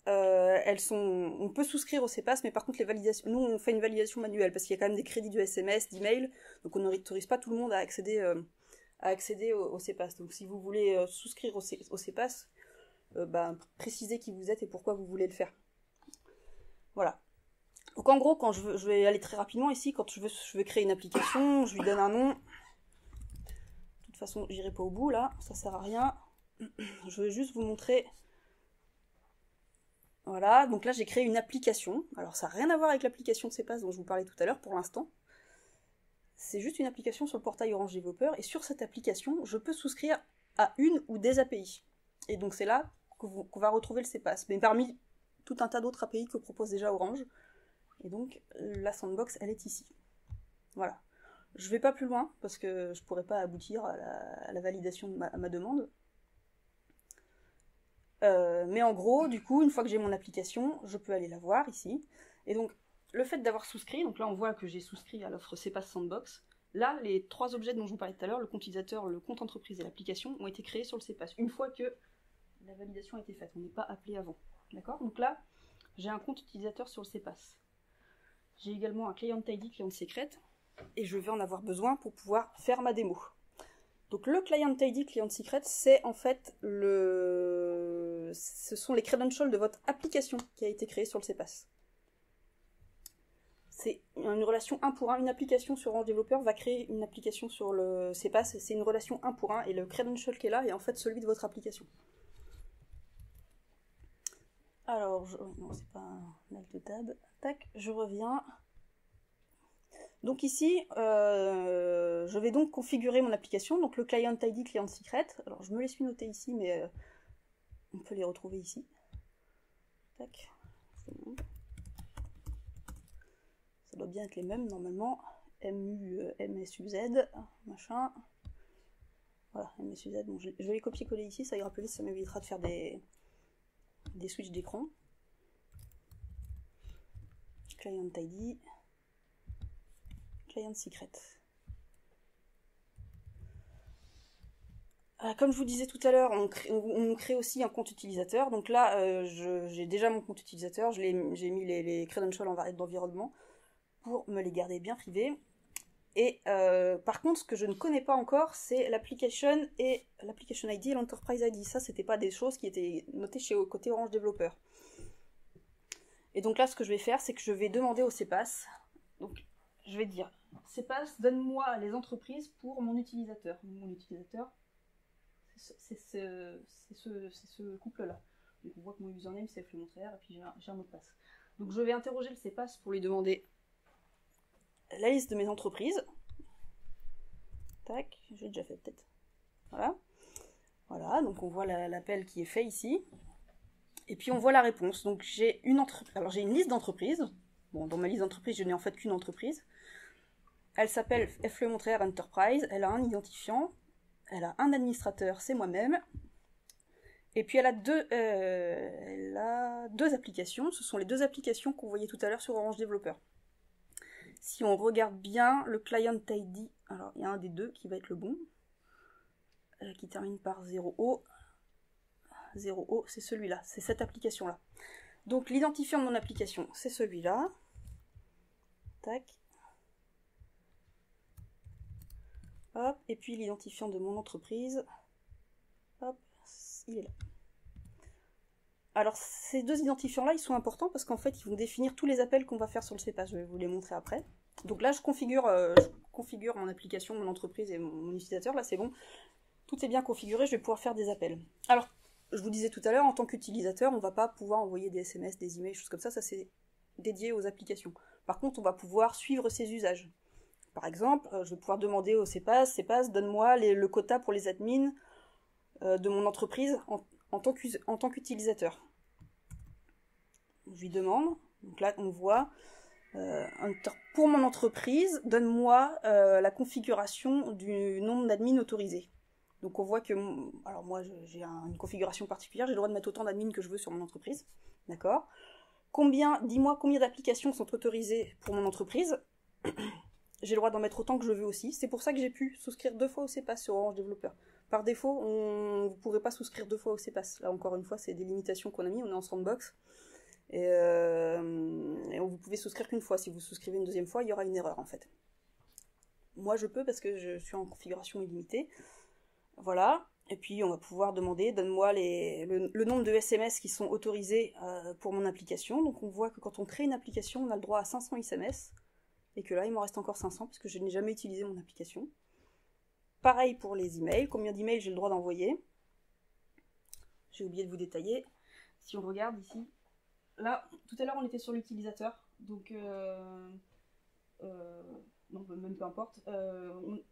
on peut souscrire au CPaaS, mais par contre les validations, nous on fait une validation manuelle parce qu'il y a quand même des crédits de SMS, d'email, donc on n'autorise pas tout le monde à accéder au CPaaS. Donc si vous voulez souscrire au CPaaS, précisez qui vous êtes et pourquoi vous voulez le faire. Voilà. Donc en gros, quand je vais aller très rapidement ici, quand je veux créer une application, je lui donne un nom. De toute façon, j'irai pas au bout là, ça sert à rien. Je vais juste vous montrer. Voilà, donc là j'ai créé une application. Alors ça n'a rien à voir avec l'application de CPaaS dont je vous parlais tout à l'heure pour l'instant. C'est juste une application sur le portail Orange Développeur et sur cette application, je peux souscrire à une ou des API. Et donc c'est là qu'on va retrouver le CPaaS. Mais parmi tout un tas d'autres API que propose déjà Orange. Et donc la sandbox, elle est ici. Voilà. Je vais pas plus loin parce que je pourrais pas aboutir à la validation de ma demande. Mais en gros, du coup, une fois que j'ai mon application, je peux aller la voir ici. Et donc, le fait d'avoir souscrit, donc là on voit que j'ai souscrit à l'offre CPaaS Sandbox. Là, les trois objets dont je vous parlais tout à l'heure, le compte utilisateur, le compte entreprise et l'application, ont été créés sur le CPaaS. Une fois que la validation a été faite, on n'est pas appelé avant. D'accord ? Donc là, j'ai un compte utilisateur sur le CPaaS. J'ai également un Client ID, Client Secret, et je vais en avoir besoin pour pouvoir faire ma démo. Donc le Client ID, Client Secret, c'est en fait ce sont les credentials de votre application qui a été créée sur le CPaaS. C'est une relation 1 pour 1. Une application sur Orange Développeur va créer une application sur le CPaaS, c'est une relation 1 pour 1, et le credential qui est là est en fait celui de votre application. Alors, non, c'est pas un alt tab. Tac, je reviens. Donc ici, je vais donc configurer mon application, donc le Client ID, Client Secret. Alors je me les suis notés ici, mais on peut les retrouver ici. Tac. Ça doit bien être les mêmes normalement. MSUZ, machin. Voilà, MSUZ. Bon, je vais les copier-coller ici, ça ira plus vite, ça m'évitera de faire des switches d'écran. Client ID. Client Secret. Comme je vous disais tout à l'heure, on crée aussi un compte utilisateur. Donc là, j'ai déjà mon compte utilisateur. J'ai mis les credentials en variable d'environnement pour me les garder bien privés. Et par contre, ce que je ne connais pas encore, c'est l'application et l'application ID et l'enterprise ID. Ça, c'était pas des choses qui étaient notées côté Orange Développeur. Et donc là, ce que je vais faire, c'est que je vais demander au CPaaS. Donc, je vais dire, CPaaS, donne-moi les entreprises pour mon utilisateur. Mon utilisateur, c'est ce couple-là. Donc on voit que mon username, c'est FleMontréal, et puis j'ai un mot de passe. Donc je vais interroger le CPaaS pour lui demander la liste de mes entreprises. Tac, j'ai déjà fait peut-être. Voilà. Voilà, donc on voit l'appel qui est fait ici. Et puis on voit la réponse. Donc j'ai une liste d'entreprises. Bon, dans ma liste d'entreprises, je n'ai en fait qu'une entreprise. Elle s'appelle FleMontréal Enterprise. Elle a un identifiant. Elle a un administrateur, c'est moi-même. Et puis elle a deux applications. Ce sont les deux applications qu'on voyait tout à l'heure sur Orange Développeur. Si on regarde bien le Client ID, alors il y a un des deux qui va être le bon, qui termine par 0O. 0O, c'est celui-là, c'est cette application-là. Donc l'identifiant de mon application, c'est celui-là. Tac. Hop, et puis l'identifiant de mon entreprise, hop, il est là. Alors ces deux identifiants-là, ils sont importants parce qu'en fait, ils vont définir tous les appels qu'on va faire sur le CPaaS. Je vais vous les montrer après. Donc là, je configure mon application, mon entreprise et mon utilisateur. Là, c'est bon. Tout est bien configuré, je vais pouvoir faire des appels. Alors, je vous disais tout à l'heure, en tant qu'utilisateur, on ne va pas pouvoir envoyer des SMS, des emails, choses comme ça c'est dédié aux applications. Par contre, on va pouvoir suivre ses usages. Par exemple, je vais pouvoir demander au CEPAS, donne-moi le quota pour les admins de mon entreprise en tant qu'utilisateur. Je lui demande, donc là on voit, pour mon entreprise, donne-moi la configuration du nombre d'admins autorisés. Donc on voit que, alors moi j'ai une configuration particulière, j'ai le droit de mettre autant d'admins que je veux sur mon entreprise, d'accord ? Dis-moi combien d'applications sont autorisées pour mon entreprise. J'ai le droit d'en mettre autant que je veux aussi. C'est pour ça que j'ai pu souscrire 2 fois au CEPAS sur Orange Développeur. Par défaut, vous ne pourrez pas souscrire 2 fois au CEPAS. Là encore une fois, c'est des limitations qu'on a mis, on est en sandbox. Et vous pouvez souscrire qu'une fois. Si vous souscrivez une deuxième fois, il y aura une erreur en fait. Moi je peux parce que je suis en configuration illimitée. Voilà. Et puis on va pouvoir demander, donne-moi le nombre de SMS qui sont autorisés pour mon application. Donc on voit que quand on crée une application, on a le droit à 500 SMS. Et que là, il m'en reste encore 500 parce que je n'ai jamais utilisé mon application. Pareil pour les emails. Combien d'emails j'ai le droit d'envoyer? J'ai oublié de vous détailler. Si on regarde ici, là, tout à l'heure, on était sur l'utilisateur. Donc, non, même peu importe.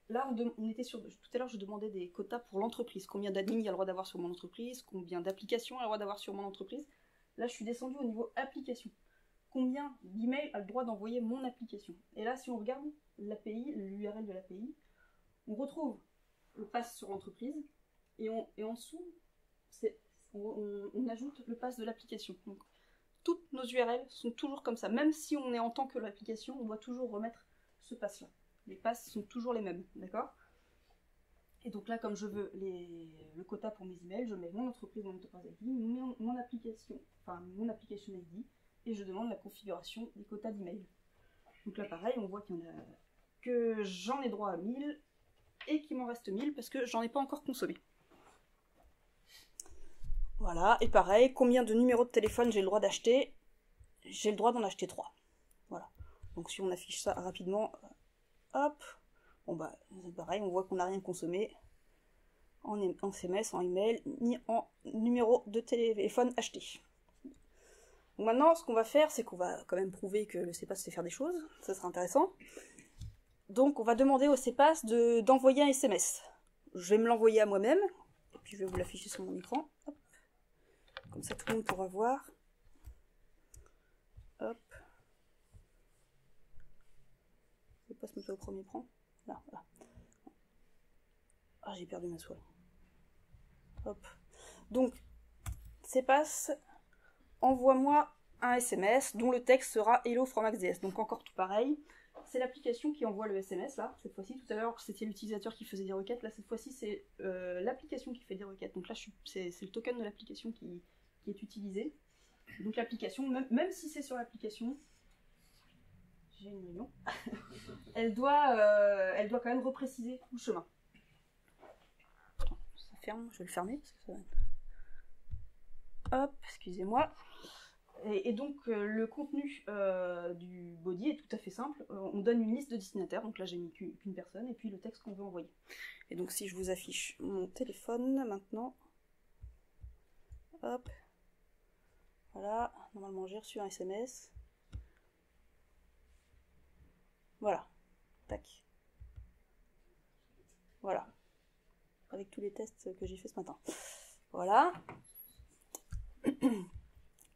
Là, on était sur... Tout à l'heure, je demandais des quotas pour l'entreprise. Combien d'admins il y a le droit d'avoir sur mon entreprise? Combien d'applications il y a le droit d'avoir sur mon entreprise? Là, je suis descendue au niveau application. Combien d'emails a le droit d'envoyer mon application? Et là, si on regarde l'API, l'URL de l'API, on retrouve le pass sur l'entreprise, et en dessous, on ajoute le pass de l'application. Donc, toutes nos URL sont toujours comme ça. Même si on est en tant que l'application, on doit toujours remettre ce pass-là. Les passes sont toujours les mêmes, d'accord? Et donc là, comme je veux le quota pour mes emails, je mets mon entreprise, mon enterprise ID, mon application ID, et je demande la configuration des quotas d'email. Donc là pareil, on voit que j'en ai droit à 1000 et qu'il m'en reste 1000 parce que j'en ai pas encore consommé. Voilà, et pareil, combien de numéros de téléphone j'ai le droit d'acheter? J'ai le droit d'en acheter 3. Voilà. Donc si on affiche ça rapidement, hop, bon bah c'est pareil, on voit qu'on n'a rien consommé en SMS, en email, ni en numéro de téléphone acheté. Donc maintenant, ce qu'on va faire, c'est qu'on va quand même prouver que le CEPAS sait faire des choses. Ça sera intéressant. Donc, on va demander au CEPAS d'envoyer un SMS. Je vais me l'envoyer à moi-même. Et puis, je vais vous l'afficher sur mon écran. Hop. Comme ça, tout le monde pourra voir. Hop. Je vais pas se mettre au premier plan. Là, voilà. Ah, j'ai perdu ma souris. Hop. Donc, CEPAS... envoie-moi un SMS dont le texte sera Hello from AXDS. Donc encore tout pareil, c'est l'application qui envoie le SMS là, cette fois-ci. Tout à l'heure c'était l'utilisateur qui faisait des requêtes, là cette fois-ci c'est l'application qui fait des requêtes. Donc là c'est le token de l'application qui est utilisé. Donc l'application, même si c'est sur l'application, j'ai une réunion, elle doit quand même repréciser tout le chemin. Ça ferme, je vais le fermer parce que ça va être... Hop, excusez-moi. Et donc le contenu du body est tout à fait simple. On donne une liste de destinataires, donc là j'ai mis qu'une personne, et puis le texte qu'on veut envoyer. Et donc si je vous affiche mon téléphone maintenant, hop, voilà, normalement j'ai reçu un SMS. Voilà, tac. Voilà, avec tous les tests que j'ai fait ce matin. Voilà.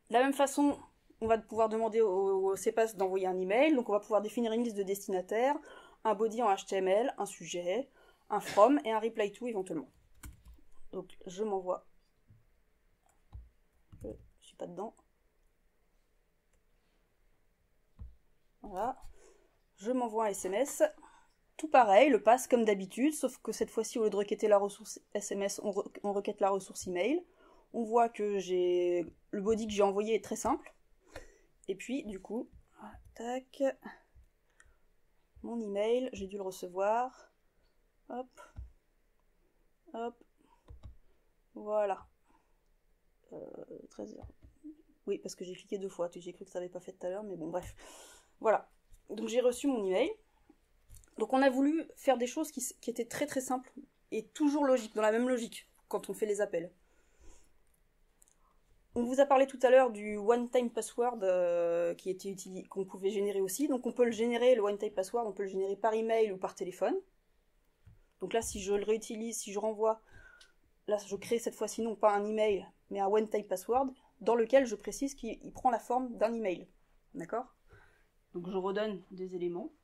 De la même façon, on va pouvoir demander au CEPAS d'envoyer un email, donc on va pouvoir définir une liste de destinataires, un body en HTML, un sujet, un from et un reply to éventuellement. Donc je m'envoie, je suis pas dedans, voilà, je m'envoie un SMS, tout pareil, le pass comme d'habitude, sauf que cette fois-ci au lieu de requêter la ressource SMS, on requête la ressource email. On voit que le body que j'ai envoyé est très simple. Et puis, du coup, tac, mon email, j'ai dû le recevoir. Hop, hop, voilà. 13h. Oui, parce que j'ai cliqué 2 fois. J'ai cru que ça n'avait pas fait tout à l'heure, mais bon, bref. Voilà. Donc j'ai reçu mon email. Donc on a voulu faire des choses qui étaient très très simples et toujours logiques, dans la même logique, quand on fait les appels. On vous a parlé tout à l'heure du one-time password qui était qu'on pouvait générer aussi. Donc on peut le générer, le one-time password, on peut le générer par email ou par téléphone. Donc là, si je le réutilise, si je renvoie, là je crée cette fois-ci non pas un email, mais un one-time password dans lequel je précise qu'il prend la forme d'un email. D'accord? Donc je redonne des éléments.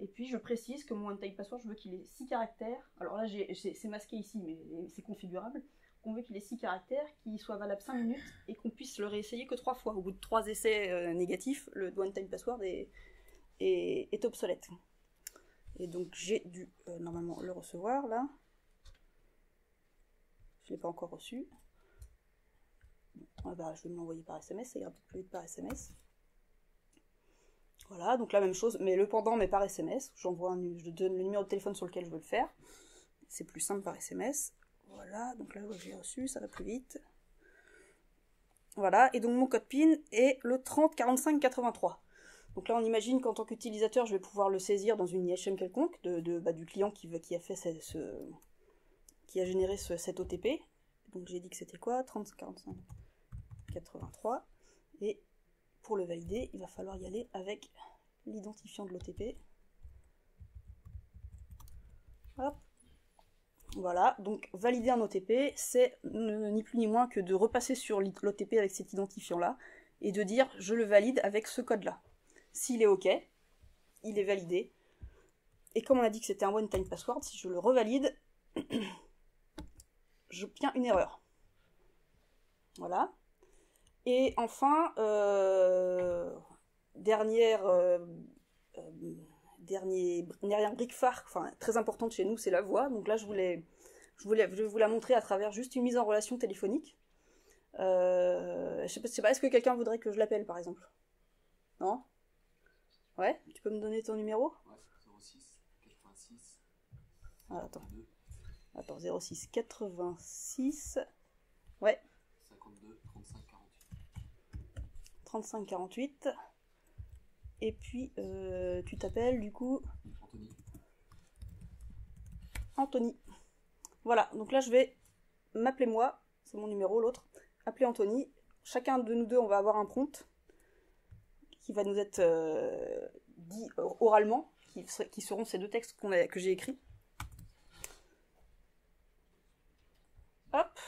Et puis je précise que mon one-time password, je veux qu'il ait 6 caractères. Alors là, c'est masqué ici, mais c'est configurable. On veut qu'il ait 6 caractères, qu'il soit valable 5 minutes et qu'on puisse le réessayer que 3 fois. Au bout de 3 essais négatifs, le one-time password est obsolète. Et donc j'ai dû normalement le recevoir là. Je ne l'ai pas encore reçu. Bon, je vais me l'envoyer par SMS, ça ira un peu plus vite par SMS. Voilà, donc la même chose, mais le pendant, mais par SMS. Je donne le numéro de téléphone sur lequel je veux le faire. C'est plus simple par SMS. Voilà, donc là j'ai reçu, ça va plus vite. Voilà, et donc mon code PIN est le 30 45 83. Donc là on imagine qu'en tant qu'utilisateur, je vais pouvoir le saisir dans une IHM quelconque du client qui a fait qui a généré cet OTP. Donc j'ai dit que c'était quoi? 30 45 83. Et pour le valider, il va falloir y aller avec l'identifiant de l'OTP. Hop. Voilà, donc valider un OTP, c'est ni plus ni moins que de repasser sur l'OTP avec cet identifiant-là et de dire je le valide avec ce code-là. S'il est OK, il est validé. Et comme on a dit que c'était un one-time password, si je le revalide, j'obtiens une erreur. Voilà. Et enfin, dernière brique phare, enfin très importante chez nous, c'est la voix. Donc là, je vais vous la montrer à travers juste une mise en relation téléphonique. Je sais pas, est-ce que quelqu'un voudrait que je l'appelle, par exemple? Non? Ouais? Tu peux me donner ton numéro? Ouais, c'est 06 86. Ah, attends, 06 86. Ouais. 52 35 48. 35 48. Et puis, tu t'appelles du coup Anthony. Voilà, donc là je vais m'appeler moi, c'est mon numéro, l'autre, appeler Anthony. Chacun de nous deux, on va avoir un prompt qui va nous être dit oralement, qui seront ces 2 textes que j'ai écrits. Hop.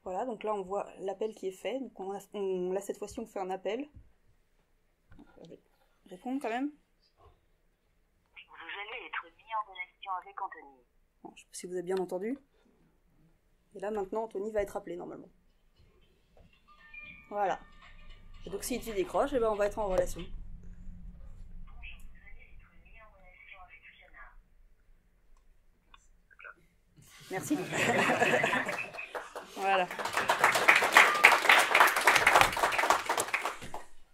Voilà, donc là on voit l'appel qui est fait. Donc là cette fois-ci on fait un appel. Je vais répondre quand même. Vous allez être mis en relation avec Anthony. Bon, je sais pas si vous avez bien entendu. Et là maintenant Anthony va être appelé normalement. Voilà. Et donc si tu décroches, eh ben, on va être en relation. Bonjour, vous allez être mis en relation avec Fiona. Merci. Voilà.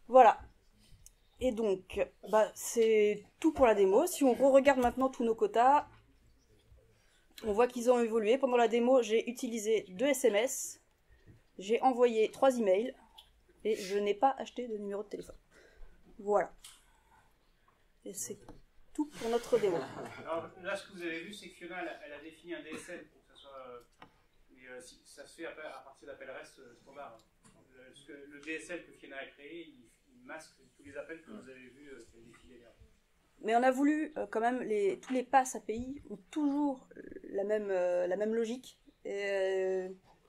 Voilà. Et donc, c'est tout pour la démo. Si on regarde maintenant tous nos quotas, on voit qu'ils ont évolué. Pendant la démo, j'ai utilisé 2 SMS, j'ai envoyé 3 emails, et je n'ai pas acheté de numéro de téléphone. Voilà. Et c'est tout pour notre démo. Alors là, ce que vous avez vu, c'est que Fiona, elle a défini un DSL pour que ça soit... ça se fait à partir d'appels REST standard. Le DSL que Fiona a créé, il masque tous les appels que vous avez vus défiler là. Mais on a voulu quand même, tous les passes API ont toujours la même logique. Et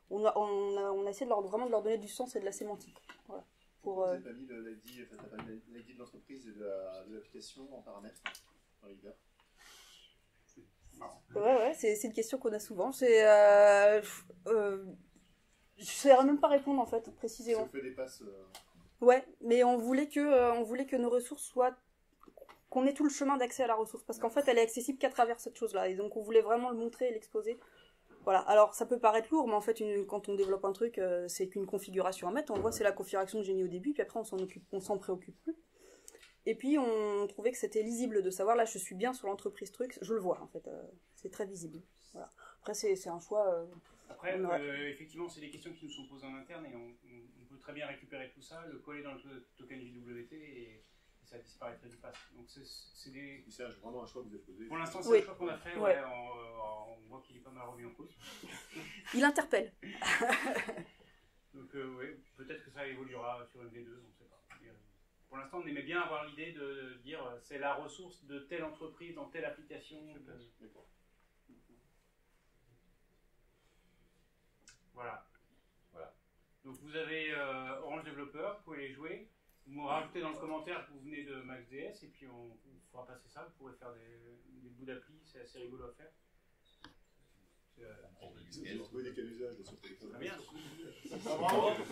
on a essayé vraiment de leur donner du sens et de la sémantique. Voilà. Vous n'avez pas mis l'ID de l'entreprise et de l'application en paramètres dans l'IDA? Ouais, c'est une question qu'on a souvent. Je ne saurais même pas répondre en fait, précisément. Ça fait des passes. Ouais, mais on voulait que nos ressources soient... qu'on ait tout le chemin d'accès à la ressource. Parce qu'en fait, elle est accessible qu'à travers cette chose-là. Et donc, on voulait vraiment le montrer et l'exposer. Voilà. Alors, ça peut paraître lourd, mais en fait, quand on développe un truc, c'est qu'une configuration à mettre. On voit, c'est la configuration que j'ai mis au début, puis après, on s'en préoccupe plus. Et puis, on trouvait que c'était lisible de savoir, là, je suis bien sur l'entreprise truc. Je le vois, en fait. C'est très visible. Voilà. Après, c'est un choix... Après, effectivement, c'est des questions qui nous sont posées en interne et on peut très bien récupérer tout ça, le coller dans le token JWT et ça disparaîtrait du pass. Donc c'est des... C'est vraiment un choix que vous avez posé. Pour l'instant, c'est Oui. un choix qu'on a fait, Ouais. on voit qu'il est pas mal remis en cause. Il interpelle. Donc oui, ça évoluera sur une V2, on ne sait pas. Pour l'instant, on aimait bien avoir l'idée de dire c'est la ressource de telle entreprise dans telle application. Voilà. Donc vous avez Orange Developer, vous pouvez les jouer. Vous me rajoutez dans le commentaire que vous venez de Max.js et puis on fera passer ça. Vous pourrez faire des bouts d'appli, c'est assez rigolo à faire. Vous trouvez des cas d'usage de ce truc. Très bien. Bravo.